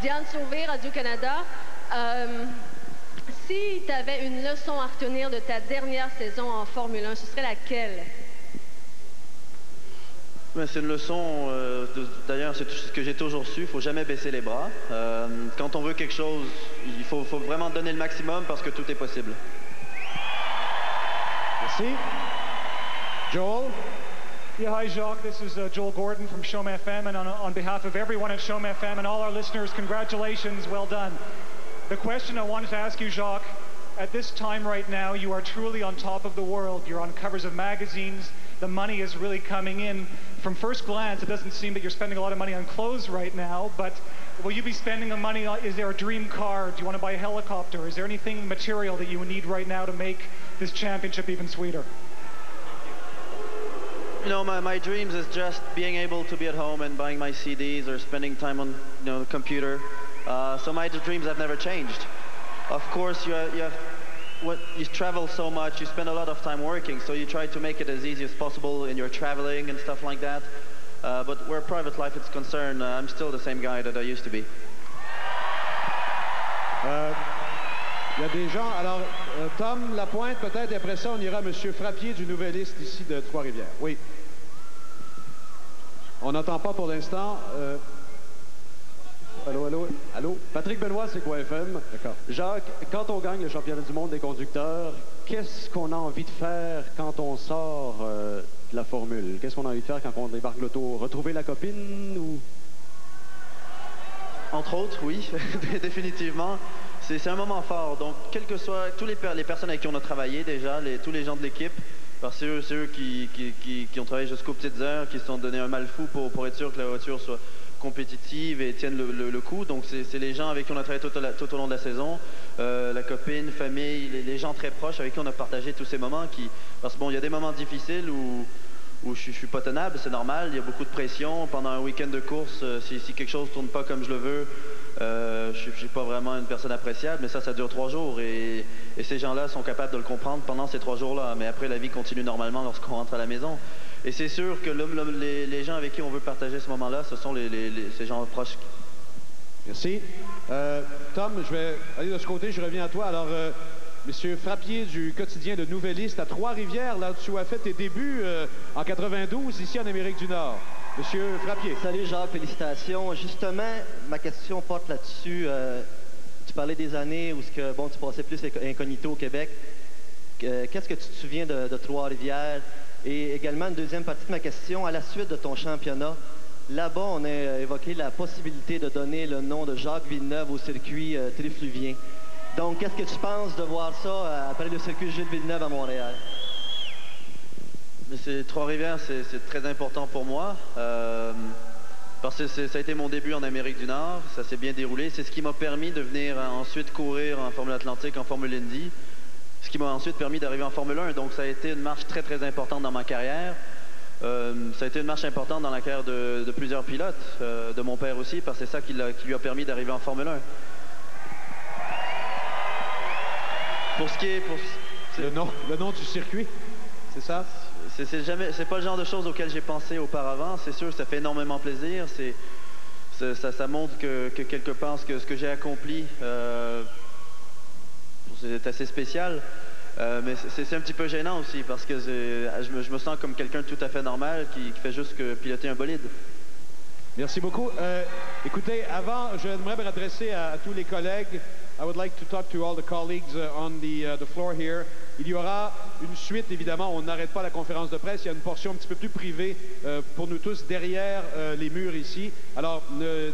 Diane Sauvé, Radio-Canada. Si tu avais une leçon à retenir de ta dernière saison en Formule 1, ce serait laquelle? C'est une leçon, d'ailleurs, c'est ce que j'ai toujours su, il ne faut jamais baisser les bras. Quand on veut quelque chose, il faut vraiment donner le maximum parce que tout est possible. Merci. Joel? Yeah, hi, Jacques. This is Joel Gordon from Chaume FM, and on behalf of everyone at Chaume FM and all our listeners, congratulations, well done. The question I wanted to ask you, Jacques, at this time right now, you are truly on top of the world. You're on covers of magazines. The money is really coming in. From first glance, it doesn't seem that you're spending a lot of money on clothes right now, but will you be spending the money on, is there a dream car? Do you want to buy a helicopter? Is there anything material that you need right now to make this championship even sweeter? You know, my dreams is just being able to be at home and buying my CDs or spending time on, you know, the computer. So my dreams have never changed. Of course, you travel so much, you spend a lot of time working, so you try to make it as easy as possible in your traveling and stuff like that. But where private life is concerned, I'm still the same guy that I used to be. Il y a des gens. Alors, Tom Lapointe, peut-être après ça, on ira à M. Frappier du Nouvelliste ici de Trois-Rivières. Oui. On n'entend pas pour l'instant. Allô, allô, allô. Patrick Benoît, c'est quoi FM? D'accord. Jacques, quand on gagne le championnat du monde des conducteurs, qu'est-ce qu'on a envie de faire quand on sort de la formule? Qu'est-ce qu'on a envie de faire quand on débarque l'auto? Retrouver la copine ou... Entre autres, oui, définitivement. C'est un moment fort. Donc, quel que soit, les personnes avec qui on a travaillé déjà, tous les gens de l'équipe, parce que c'est eux qui ont travaillé jusqu'aux petites heures, qui se sont donné un mal fou pour être sûr que la voiture soit compétitive et tienne le coup. Donc, c'est les gens avec qui on a travaillé tout au long de la saison, la copine, famille, les gens très proches avec qui on a partagé tous ces moments. Parce que bon, il y a des moments difficiles où je suis pas tenable, c'est normal, il y a beaucoup de pression. Pendant un week-end de course, si quelque chose ne tourne pas comme je le veux, je ne suis pas vraiment une personne appréciable, mais ça dure 3 jours et ces gens-là sont capables de le comprendre pendant ces 3 jours-là. Mais après, la vie continue normalement lorsqu'on rentre à la maison. Et c'est sûr que les gens avec qui on veut partager ce moment-là, ce sont ces gens proches. Merci. Tom, je vais aller de ce côté, je reviens à toi. Alors, Monsieur Frappier du quotidien de Nouvelliste à Trois-Rivières, là tu as fait tes débuts en 92 ici en Amérique du Nord. Monsieur Frappier. Salut Jacques, félicitations. Justement, ma question porte là-dessus. Tu parlais des années où tu passais plus incognito au Québec. Qu'est-ce que tu te souviens de Trois-Rivières? Et également, une deuxième partie de ma question, à la suite de ton championnat, là-bas, on a évoqué la possibilité de donner le nom de Jacques Villeneuve au circuit trifluvien. Donc, qu'est-ce que tu penses de voir ça après le circuit Gilles Villeneuve à Montréal? Trois-Rivières, c'est très important pour moi. Parce que ça a été mon début en Amérique du Nord. Ça s'est bien déroulé. C'est ce qui m'a permis de venir ensuite courir en Formule Atlantique, en Formule Indy. Ce qui m'a ensuite permis d'arriver en Formule 1. Donc, ça a été une marche très, très importante dans ma carrière. Ça a été une marche importante dans la carrière de plusieurs pilotes, de mon père aussi, parce que c'est ça qui lui a permis d'arriver en Formule 1. Pour ce qui est... Le nom du circuit, c'est ça? C'est pas le genre de choses auxquelles j'ai pensé auparavant. C'est sûr, ça fait énormément plaisir. Ça montre que quelque part, ce que j'ai accompli, c'est assez spécial. Mais c'est un petit peu gênant aussi, parce que je me sens comme quelqu'un de tout à fait normal qui fait juste que piloter un bolide. Merci beaucoup. Écoutez, avant, j'aimerais me adresser à tous les collègues. I would like to talk to all the colleagues on the floor here. Il y aura une suite, évidemment, on n'arrête pas la conférence de presse. Il y a une portion un petit peu plus privée pour nous tous derrière les murs ici. Alors, ne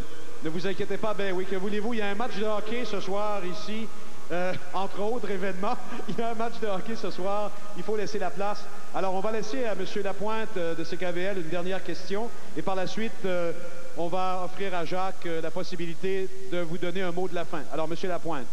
vous inquiétez pas. Ben oui, que voulez-vous? Il y a un match de hockey ce soir ici. Entre autres événements, il y a un match de hockey ce soir. Il faut laisser la place. Alors, on va laisser à M. Lapointe de CKVL une dernière question. Et par la suite, on va offrir à Jacques la possibilité de vous donner un mot de la fin. Alors, M. Lapointe.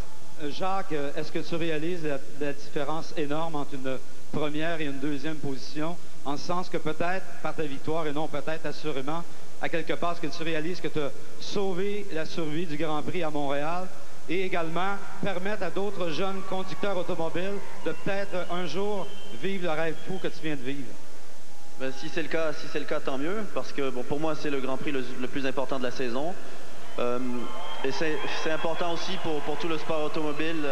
Jacques, est-ce que tu réalises la différence énorme entre une première et une deuxième position, en ce sens que peut-être par ta victoire, et non peut-être assurément, à quelque part, est-ce que tu réalises que tu as sauvé la survie du Grand Prix à Montréal et également permettre à d'autres jeunes conducteurs automobiles de peut-être un jour vivre le rêve fou que tu viens de vivre? Ben, si c'est le cas, tant mieux, parce que bon, pour moi, c'est le Grand Prix le plus important de la saison. Et c'est important aussi pour tout le sport automobile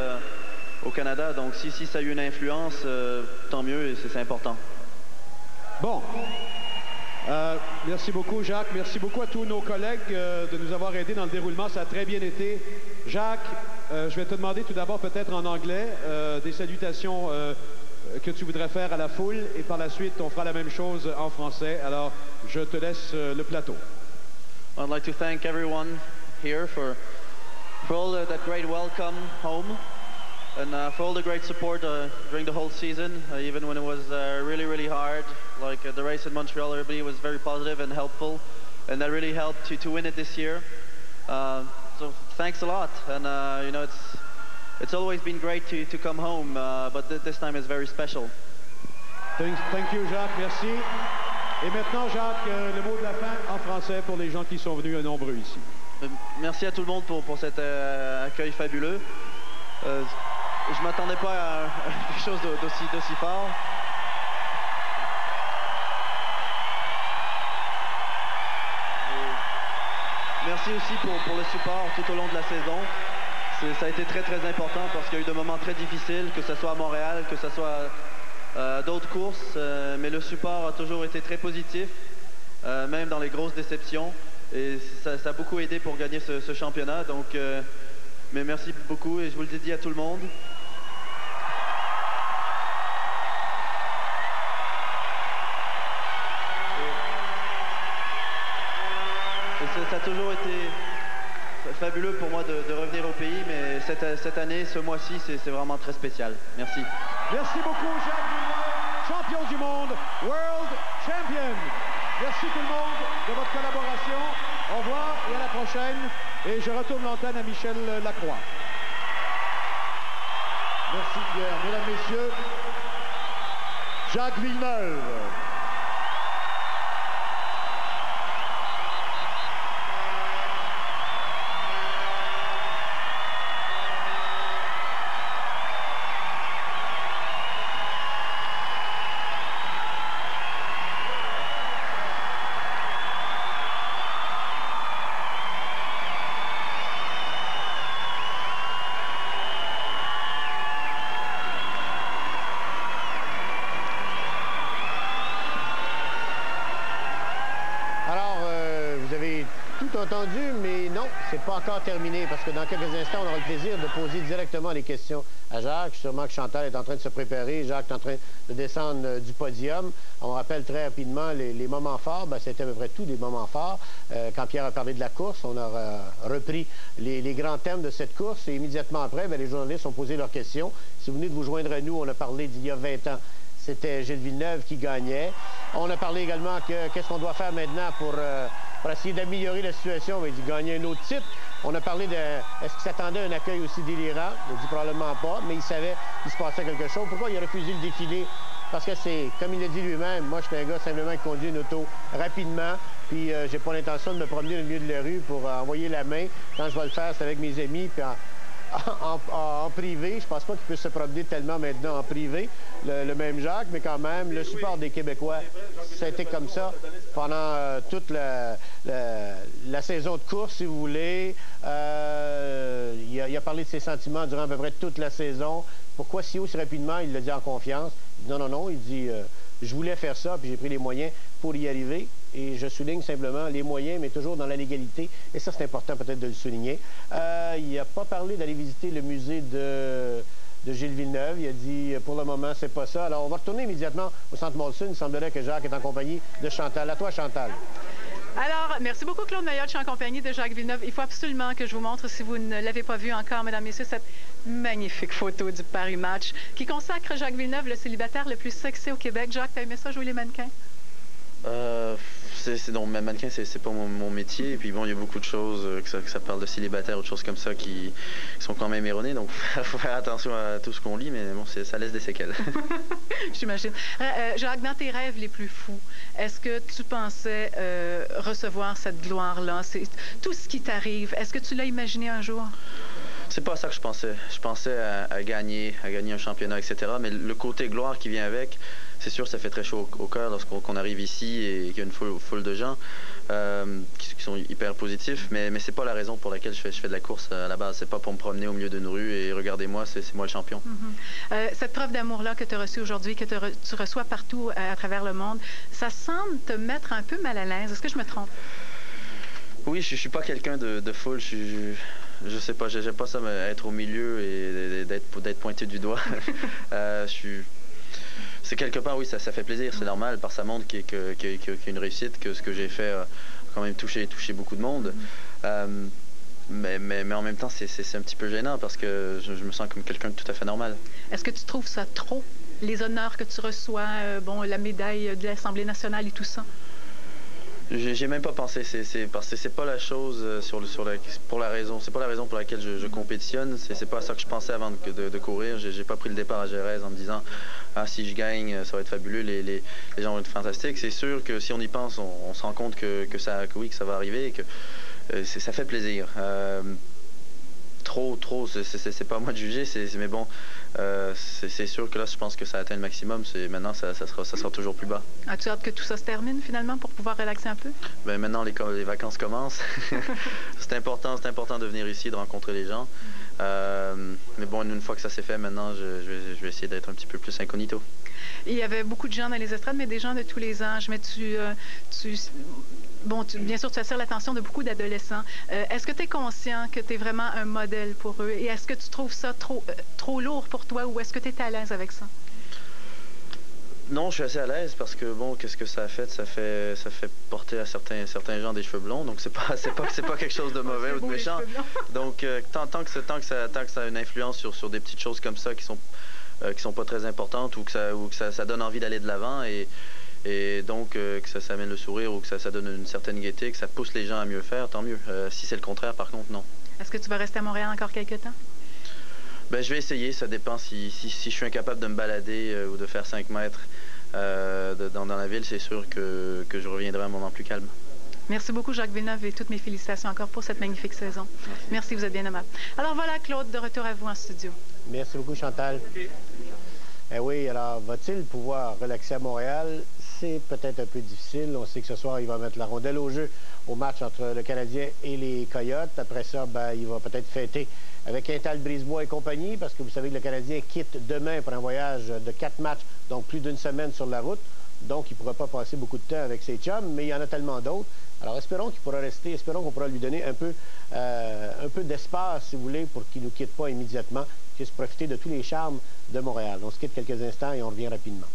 au Canada. Donc, si ça a eu une influence, tant mieux, et c'est important. Bon. Merci beaucoup, Jacques. Merci beaucoup à tous nos collègues de nous avoir aidés dans le déroulement. Ça a très bien été. Jacques, je vais te demander tout d'abord, peut-être en anglais, des salutations que tu voudrais faire à la foule et par la suite, on fera la même chose en français. Alors, je te laisse le plateau. I'd like to thank everyone here for all that great welcome home and for all the great support during the whole season, even when it was really, really hard. Like the race in Montreal, everybody was very positive and helpful, and that really helped to win it this year. So thanks a lot, and you know, it's always been great to come home, but this time is very special. Thank you, Jacques. Merci. Et maintenant, Jacques, le mot de la fin en français pour les gens qui sont venus nombreux ici. Merci à tout le monde pour cet accueil fabuleux. Je ne m'attendais pas à quelque chose d'aussi fort. Merci aussi pour le support tout au long de la saison. Ça a été très très important parce qu'il y a eu des moments très difficiles, que ce soit à Montréal, que ce soit d'autres courses, mais le support a toujours été très positif, même dans les grosses déceptions, et ça a beaucoup aidé pour gagner ce championnat. Donc, mais merci beaucoup et je vous le dédie à tout le monde. Et ça a toujours été fabuleux pour moi de revenir au pays, mais cette année, ce mois-ci, c'est vraiment très spécial. Merci. Merci beaucoup, Jacques Villeneuve, champion du monde, World Champion. Merci tout le monde de votre collaboration. Au revoir et à la prochaine. Et je retourne l'antenne à Michel Lacroix. Merci Pierre. Mesdames, Messieurs, Jacques Villeneuve. Entendu, mais non, c'est pas encore terminé parce que dans quelques instants, on aura le plaisir de poser directement les questions à Jacques. Sûrement que Chantal est en train de se préparer, Jacques est en train de descendre du podium. On rappelle très rapidement les moments forts. C'était à peu près tous les moments forts. Quand Pierre a parlé de la course, on a repris les grands thèmes de cette course et immédiatement après, les journalistes ont posé leurs questions. Si vous venez de vous joindre à nous, on a parlé d'il y a 20 ans. C'était Gilles Villeneuve qui gagnait. On a parlé également que qu'est-ce qu'on doit faire maintenant pour essayer d'améliorer la situation. On va dire gagner un autre titre. On a parlé de est-ce qu'il s'attendait à un accueil aussi délirant? Il a dit probablement pas, mais il savait qu'il se passait quelque chose. Pourquoi il a refusé le défilé? Parce que c'est, comme il l'a dit lui-même, moi je suis un gars simplement qui conduit une auto rapidement, puis j'ai pas l'intention de me promener au milieu de la rue pour envoyer la main. Quand je vais le faire, c'est avec mes amis, puis en privé. Je pense pas qu'il puisse se promener tellement maintenant en privé, le même Jacques, mais quand même, le support des Québécois, ça a été comme ça pendant toute la saison de course, si vous voulez. Il a parlé de ses sentiments durant à peu près toute la saison. Pourquoi si aussi rapidement? Il l'a dit en confiance. Il dit non. Il dit je voulais faire ça, puis j'ai pris les moyens pour y arriver. Et je souligne simplement les moyens, mais toujours dans la légalité. Et ça, c'est important peut-être de le souligner. Il n'a pas parlé d'aller visiter le musée de Gilles Villeneuve. Il a dit, pour le moment, c'est pas ça. Alors, on va retourner immédiatement au Centre Molson. Il semblerait que Jacques est en compagnie de Chantal. À toi, Chantal. Alors, merci beaucoup, Claude Mayotte. Je suis en compagnie de Jacques Villeneuve. Il faut absolument que je vous montre, si vous ne l'avez pas vu encore, mesdames, messieurs, cette magnifique photo du Paris Match qui consacre Jacques Villeneuve, le célibataire le plus sexy au Québec. Jacques, t'as aimé ça, jouer les mannequins? Non, mannequin, c'est pas mon métier. Et puis bon, il y a beaucoup de choses, que ça parle de célibataire ou de choses comme ça qui sont quand même erronées. Donc, il faut faire attention à tout ce qu'on lit, mais bon, ça laisse des séquelles. J'imagine. Jacques, dans tes rêves les plus fous, est-ce que tu pensais recevoir cette gloire-là? Tout ce qui t'arrive, est-ce que tu l'as imaginé un jour? C'est pas ça que je pensais. Je pensais à gagner un championnat, etc. Mais le côté gloire qui vient avec, c'est sûr, ça fait très chaud au cœur lorsqu'on arrive ici et qu'il y a une foule de gens qui sont hyper positifs. Mais c'est pas la raison pour laquelle je fais de la course à la base. C'est pas pour me promener au milieu d'une rue et regardez-moi, c'est moi le champion. Cette preuve d'amour-là que tu as reçue aujourd'hui, que tu reçois partout à travers le monde, ça semble te mettre un peu mal à l'aise. Est-ce que je me trompe? Oui, je suis pas quelqu'un de foule. Je sais pas, j'aime pas ça être au milieu et d'être pointé du doigt. c'est quelque part, oui, ça fait plaisir, c'est normal, parce que ça montre qu'il y a une réussite, que ce que j'ai fait a quand même touché beaucoup de monde. Mais en même temps, c'est un petit peu gênant parce que je me sens comme quelqu'un de tout à fait normal. Est-ce que tu trouves ça trop, les honneurs que tu reçois, bon, la médaille de l'Assemblée nationale et tout ça? J'ai même pas pensé, parce que c'est pas la chose pour la raison, c'est pas la raison pour laquelle je compétitionne, c'est pas ça que je pensais avant de courir. J'ai pas pris le départ à Jerez en me disant ah, si je gagne, ça va être fabuleux, les gens vont être fantastiques. C'est sûr que si on y pense, on se rend compte que ça va arriver et que ça fait plaisir. Trop, c'est pas à moi de juger, mais bon, c'est sûr que là, je pense que ça atteint le maximum. Maintenant, ça sera toujours plus bas. As-tu hâte que tout ça se termine finalement pour pouvoir relaxer un peu? Ben, maintenant, les vacances commencent. C'est important de venir ici, de rencontrer les gens. Mais bon, une fois que ça s'est fait, maintenant, je vais essayer d'être un petit peu plus incognito. Il y avait beaucoup de gens dans les estrades, mais des gens de tous les âges. Mais bien sûr, tu attires l'attention de beaucoup d'adolescents. Est-ce que tu es conscient que tu es vraiment un modèle pour eux? Et est-ce que tu trouves ça trop lourd pour toi ou est-ce que tu es à l'aise avec ça? Non, je suis assez à l'aise parce que, bon, qu'est-ce que ça a fait? Ça fait porter à certains gens des cheveux blonds. Donc, c'est pas quelque chose de mauvais ou de méchant. Donc, tant que ça a une influence sur des petites choses comme ça qui sont pas très importantes ou que ça donne envie d'aller de l'avant et donc que ça amène le sourire ou que ça donne une certaine gaieté, que ça pousse les gens à mieux faire, tant mieux. Si c'est le contraire, par contre, non. Est-ce que tu vas rester à Montréal encore quelques temps? Ben, je vais essayer, ça dépend. Si je suis incapable de me balader ou de faire 5 mètres dans la ville, c'est sûr que je reviendrai à un moment plus calme. Merci beaucoup, Jacques Villeneuve, et toutes mes félicitations encore pour cette magnifique saison. Merci, vous êtes bien aimable. Alors voilà, Claude, de retour à vous en studio. Merci beaucoup, Chantal. Eh oui, alors, va-t-il pouvoir relaxer à Montréal? C'est peut-être un peu difficile. On sait que ce soir, il va mettre la rondelle au jeu au match entre le Canadien et les Coyotes. Après ça, ben, il va peut-être fêter avec Quintal, Brisebois et compagnie, parce que vous savez que le Canadien quitte demain pour un voyage de 4 matchs, donc plus d'une semaine sur la route. Donc, il ne pourra pas passer beaucoup de temps avec ses chums, mais il y en a tellement d'autres. Alors, espérons qu'il pourra rester, espérons qu'on pourra lui donner un peu d'espace, si vous voulez, pour qu'il ne nous quitte pas immédiatement, qu'il puisse profiter de tous les charmes de Montréal. On se quitte quelques instants et on revient rapidement.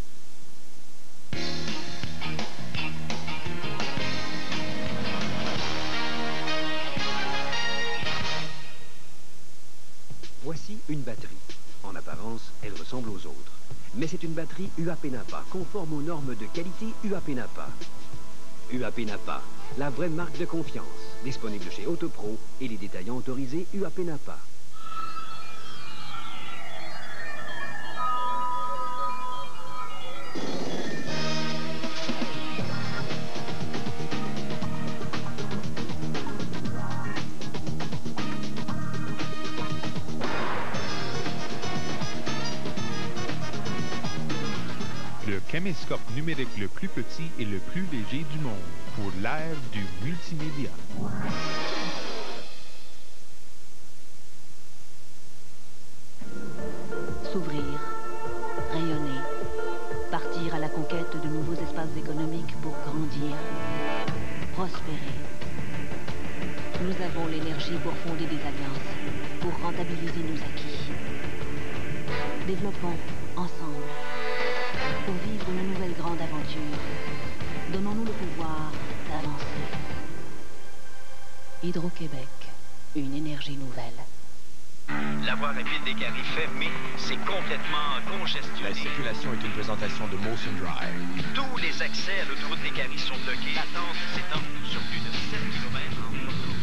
Voici une batterie. En apparence, elle ressemble aux autres. Mais c'est une batterie UAP Napa, conforme aux normes de qualité UAP Napa. UAP Napa, la vraie marque de confiance. Disponible chez Autopro et les détaillants autorisés UAP Napa. Le caméscope numérique le plus petit et le plus léger du monde pour l'ère du multimédia. S'ouvrir, rayonner, partir à la conquête de nouveaux espaces économiques pour grandir, prospérer. Nous avons l'énergie pour fonder des alliances, pour rentabiliser nos acquis. Développons ensemble. Pour vivre une nouvelle grande aventure, donnons-nous le pouvoir d'avancer. Hydro-Québec, une énergie nouvelle. La voie rapide des Caries fermée, c'est complètement congestionné. La circulation est une présentation de Molson Drive. Tous les accès à l'autoroute des Caries sont bloqués. L'attente s'étend sur plus de 7 km en autoroute.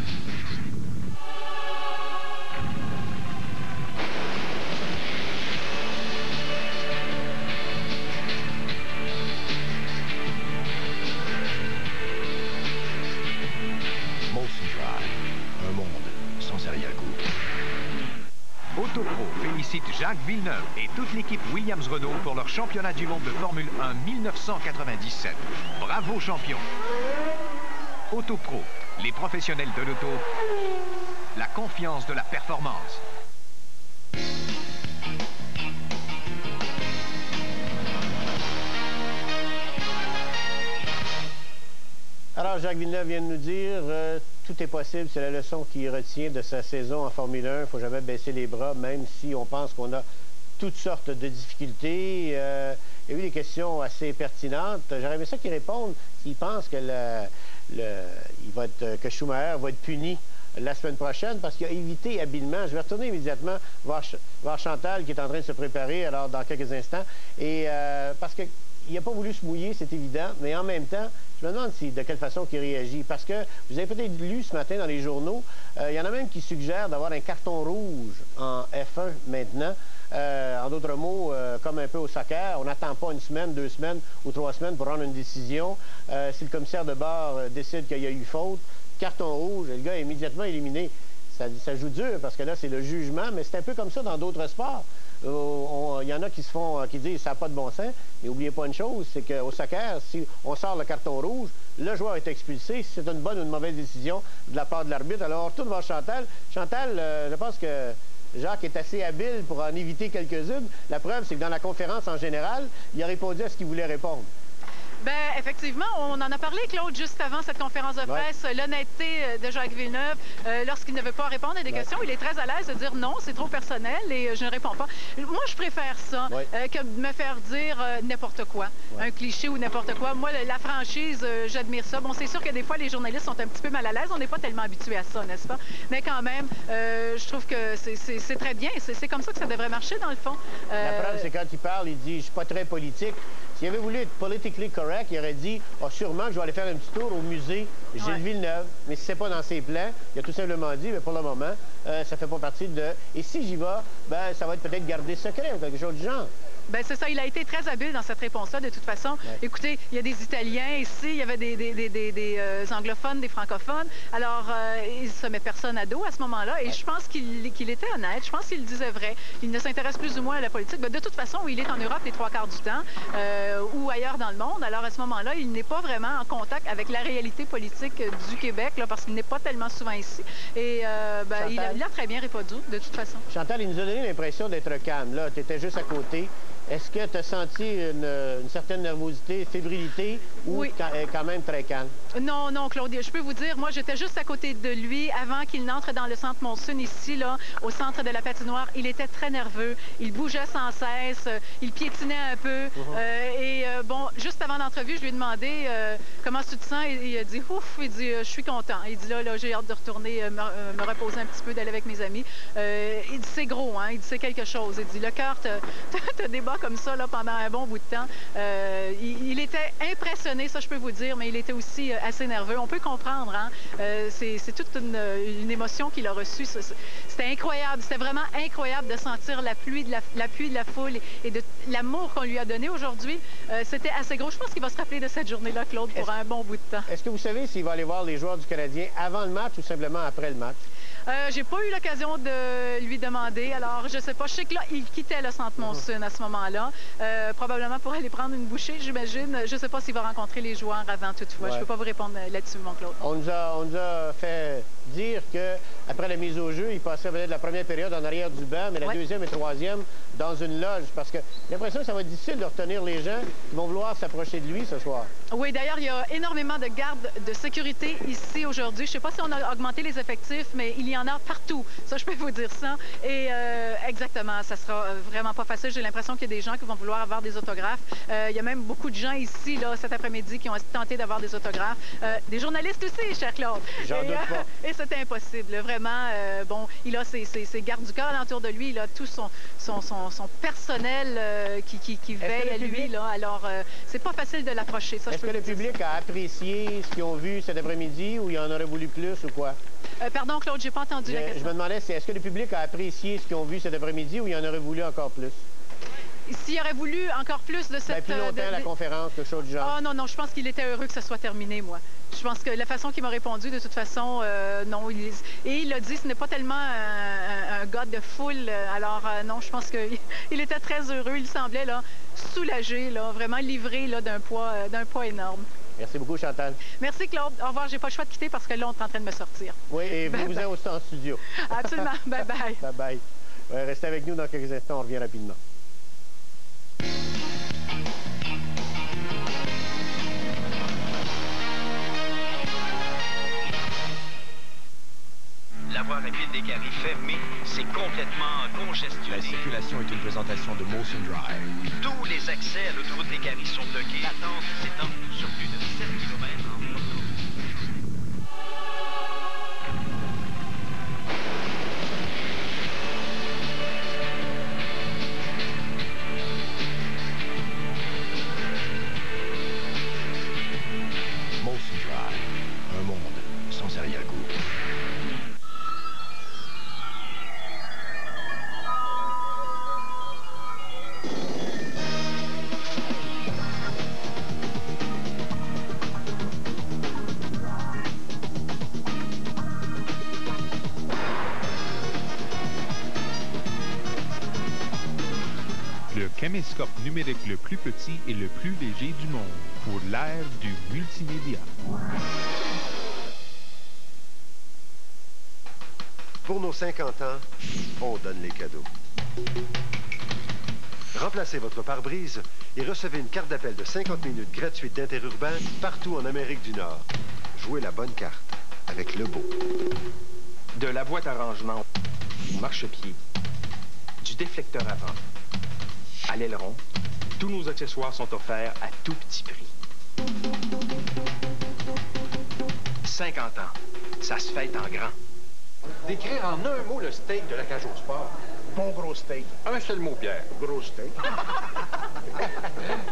Autopro félicite Jacques Villeneuve et toute l'équipe Williams-Renault pour leur championnat du monde de Formule 1 1997. Bravo champion! Autopro, les professionnels de l'auto, la confiance de la performance. Alors, Jacques Villeneuve vient de nous dire tout est possible. C'est la leçon qu'il retient de sa saison en Formule 1. Il ne faut jamais baisser les bras, même si on pense qu'on a toutes sortes de difficultés. il y a eu des questions assez pertinentes. J'aurais aimé ça qu'il réponde s'il pense que, que Schumacher va être puni la semaine prochaine parce qu'il a évité habilement. Je vais retourner immédiatement voir Chantal qui est en train de se préparer alors dans quelques instants. Et parce qu'il n'a pas voulu se mouiller, c'est évident, mais en même temps, je me demande de quelle façon il réagit. Parce que vous avez peut-être lu ce matin dans les journaux, il y en a même qui suggèrent d'avoir un carton rouge en F1 maintenant. En d'autres mots, comme un peu au soccer, on n'attend pas une semaine, 2 semaines ou 3 semaines pour rendre une décision. Si le commissaire de bord décide qu'il y a eu faute, carton rouge, le gars est immédiatement éliminé. Ça joue dur parce que là, c'est le jugement, mais c'est un peu comme ça dans d'autres sports. Il y en a qui disent ça n'a pas de bon sens. Mais n'oubliez pas une chose, c'est qu'au soccer, si on sort le carton rouge, le joueur est expulsé. Si c'est une bonne ou une mauvaise décision de la part de l'arbitre. Alors, on retourne voir Chantal. Chantal, je pense que Jacques est assez habile pour en éviter quelques-unes. La preuve, c'est que dans la conférence en général, il a répondu à ce qu'il voulait répondre. Bien, effectivement, on en a parlé, Claude, juste avant cette conférence de presse. L'honnêteté de Jacques Villeneuve, lorsqu'il ne veut pas répondre à des questions, il est très à l'aise de dire non, c'est trop personnel et je ne réponds pas. Moi, je préfère ça que de me faire dire n'importe quoi, un cliché ou n'importe quoi. Moi, la franchise, j'admire ça. Bon, c'est sûr que des fois, les journalistes sont un petit peu mal à l'aise. On n'est pas tellement habitués à ça, n'est-ce pas? Mais quand même, je trouve que c'est très bien. C'est comme ça que ça devrait marcher, dans le fond. La preuve, c'est quand il parle, il dit « je suis pas très politique ». S'il avait voulu être politically correct, il aurait dit « sûrement que je vais aller faire un petit tour au musée Gilles Villeneuve ». Mais si c'est pas dans ses plans, il a tout simplement dit « mais pour le moment, ça fait pas partie de... Et si j'y vais, ben, ça va être peut-être gardé secret ou quelque chose du genre ». Bien, c'est ça. Il a été très habile dans cette réponse-là, de toute façon. Écoutez, il y a des Italiens ici, il y avait des anglophones, des francophones. Alors, il ne se met personne à dos à ce moment-là. Et je pense qu'il était honnête. Je pense qu'il disait vrai. Il ne s'intéresse plus ou moins à la politique. Ben, de toute façon, il est en Europe les 3/4 du temps ou ailleurs dans le monde. Alors, à ce moment-là, il n'est pas vraiment en contact avec la réalité politique du Québec, là, parce qu'il n'est pas tellement souvent ici. Et ben, il a très bien répondu, de toute façon. Chantal, il nous a donné l'impression d'être calme. Là, tu étais juste à côté. Est-ce que tu as senti une certaine nervosité, fébrilité ou quand même très calme? Non, non, Claude, je peux vous dire, moi, j'étais juste à côté de lui avant qu'il n'entre dans le centre Monson, ici, là, au centre de la patinoire. Il était très nerveux, il bougeait sans cesse, il piétinait un peu. Bon, juste avant l'entrevue, je lui ai demandé comment tu te sens. Il a dit, ouf, il dit, je suis content. Il dit, là j'ai hâte de retourner me reposer un petit peu, d'aller avec mes amis. Il dit, c'est gros, hein, il dit, c'est quelque chose. Il dit, le cœur te débat comme ça là, pendant un bon bout de temps. Il était impressionné, ça je peux vous dire, mais il était aussi assez nerveux. On peut comprendre, hein? C'est toute une émotion qu'il a reçue. C'était incroyable, c'était vraiment incroyable de sentir l'appui de la foule et de l'amour qu'on lui a donné aujourd'hui. C'était assez gros. Je pense qu'il va se rappeler de cette journée-là, Claude, pour un bon bout de temps. Est-ce que vous savez s'il va aller voir les joueurs du Canadien avant le match ou simplement après le match? J'ai pas eu l'occasion de lui demander. Alors, je sais pas. Je sais que là, il quittait le centre Monson à ce moment-là. Probablement pour aller prendre une bouchée, j'imagine. Je sais pas s'il va rencontrer les joueurs avant, toutefois. Je peux pas vous répondre là-dessus, mon Claude. On nous a fait dire qu'après la mise au jeu, il passait peut-être la première période en arrière du banc, mais la deuxième et troisième dans une loge. Parce que j'ai l'impression que ça va être difficile de retenir les gens qui vont vouloir s'approcher de lui ce soir. Oui, d'ailleurs, il y a énormément de gardes de sécurité ici aujourd'hui. Je sais pas si on a augmenté les effectifs, mais il y en a partout. Ça, je peux vous dire ça. Et exactement, ça sera vraiment pas facile. J'ai l'impression qu'il y a des gens qui vont vouloir avoir des autographes. Il y a même beaucoup de gens ici, là, cet après-midi, qui ont tenté d'avoir des autographes. Des journalistes aussi, cher Claude. J'en doute pas. Et c'était impossible. Vraiment, bon, il a ses gardes du corps autour de lui. Il a tout son personnel qui veille à lui. Là. Alors, c'est pas facile de l'approcher. Est-ce que le public a apprécié ce qu'ils ont vu cet après-midi ou il en aurait voulu plus ou quoi? Pardon, Claude, j'ai pas entendu la question. Je me demandais, est-ce que le public a apprécié ce qu'ils ont vu cet après-midi ou il en aurait voulu encore plus? S'il aurait voulu encore plus de cette... plus longtemps la conférence, quelque chose du genre. Ah non, je pense qu'il était heureux que ça soit terminé, moi. Je pense que la façon qu'il m'a répondu, de toute façon, non. Et il a dit, ce n'est pas tellement un gars de foule. Alors, non, je pense qu'il était très heureux. Il semblait là, soulagé, là, vraiment livré là, d'un poids énorme. Merci beaucoup, Chantal. Merci, Claude. Au revoir. J'ai pas le choix de quitter parce que là, on est en train de me sortir. Oui, et vous êtes aussi en studio. Absolument. Bye-bye. Bye-bye. Restez avec nous dans quelques instants. On revient rapidement. La voix rapide des caries fermée, c'est complètement congestionné. La circulation est une présentation de Molson Drive. Tous les accès à l'autoroute des caries sont bloqués. L'attente s'étend sur plus de 7 km en moto. Molson Drive, un monde sans arrière-goût. Le caméscope numérique le plus petit et le plus léger du monde pour l'ère du multimédia. Pour nos 50 ans, on donne les cadeaux. Remplacez votre pare-brise et recevez une carte d'appel de 50 minutes gratuite d'interurbain partout en Amérique du Nord. Jouez la bonne carte avec Lebeau. De la boîte à rangement au marchepied, du déflecteur avant, à l'aileron, tous nos accessoires sont offerts à tout petit prix. 50 ans, ça se fête en grand. Décrire en un mot le steak de la cage au sport. Bon gros steak. Un seul mot, Pierre. Gros steak.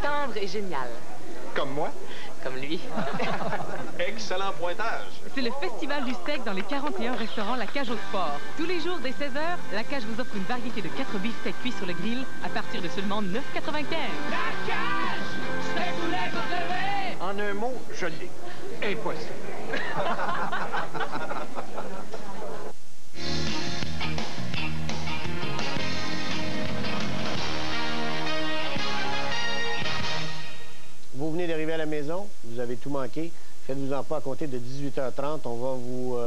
Tendre et génial. Comme moi? Comme lui. Excellent pointage. C'est le festival du steak dans les 41 restaurants La Cage au Sport. Tous les jours dès 16h, La Cage vous offre une variété de 4 beefsteaks cuits sur le grill à partir de seulement $9,95. La Cage! Steak poulet pour lever! En un mot, je l'ai. Impossible. Vous venez d'arriver à la maison, vous avez tout manqué. Faites-vous-en pas à compter de 18h30. On va vous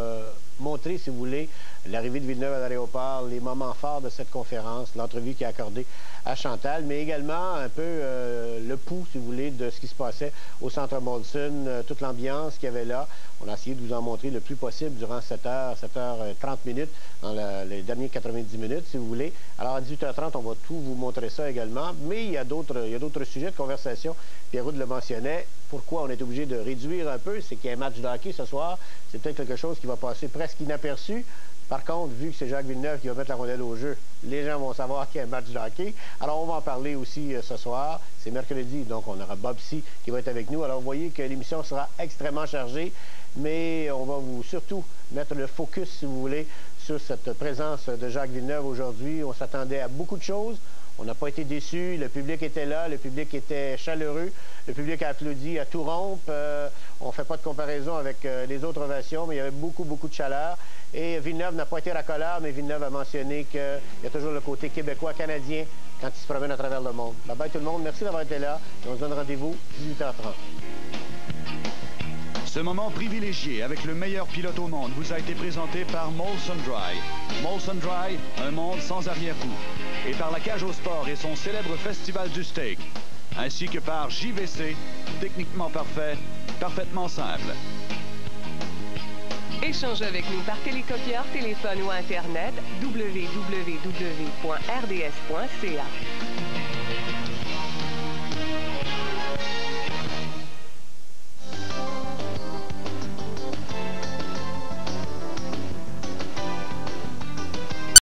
montrer, si vous voulez, l'arrivée de Villeneuve à l'aéroport, les moments forts de cette conférence, l'entrevue qui est accordée à Chantal, mais également un peu le pouls, si vous voulez, de ce qui se passait au Centre Molson, toute l'ambiance qu'il y avait là. On a essayé de vous en montrer le plus possible durant 7h30 minutes, dans les dernières 90 minutes, si vous voulez. Alors, à 18h30, on va tout vous montrer ça également, mais il y a d'autres sujets de conversation. Pierre-Roux le mentionnait. Pourquoi on est obligé de réduire un peu? C'est qu'il y a un match de hockey ce soir. C'est peut-être quelque chose qui va passer presque inaperçu. Par contre, vu que c'est Jacques Villeneuve qui va mettre la rondelle au jeu, les gens vont savoir qu'il y a un match de hockey. Alors, on va en parler aussi ce soir. C'est mercredi, donc on aura Bob C qui va être avec nous. Alors, vous voyez que l'émission sera extrêmement chargée, mais on va surtout mettre le focus, si vous voulez, sur cette présence de Jacques Villeneuve aujourd'hui. On s'attendait à beaucoup de choses. On n'a pas été déçus. Le public était là. Le public était chaleureux. Le public a applaudi à tout rompre. On ne fait pas de comparaison avec les autres ovations, mais il y avait beaucoup, beaucoup de chaleur. Et Villeneuve n'a pas été racoleur, mais Villeneuve a mentionné qu'il y a toujours le côté québécois, canadien, quand il se promène à travers le monde. Bye bye tout le monde. Merci d'avoir été là. Et on se donne rendez-vous 18h30. Ce moment privilégié avec le meilleur pilote au monde vous a été présenté par Molson Dry. Molson Dry, un monde sans arrière-goût. Et par la Cage au Sport et son célèbre Festival du Steak. Ainsi que par JVC, techniquement parfait, parfaitement simple. Échange avec nous par télécopieur, téléphone ou Internet www.rds.ca.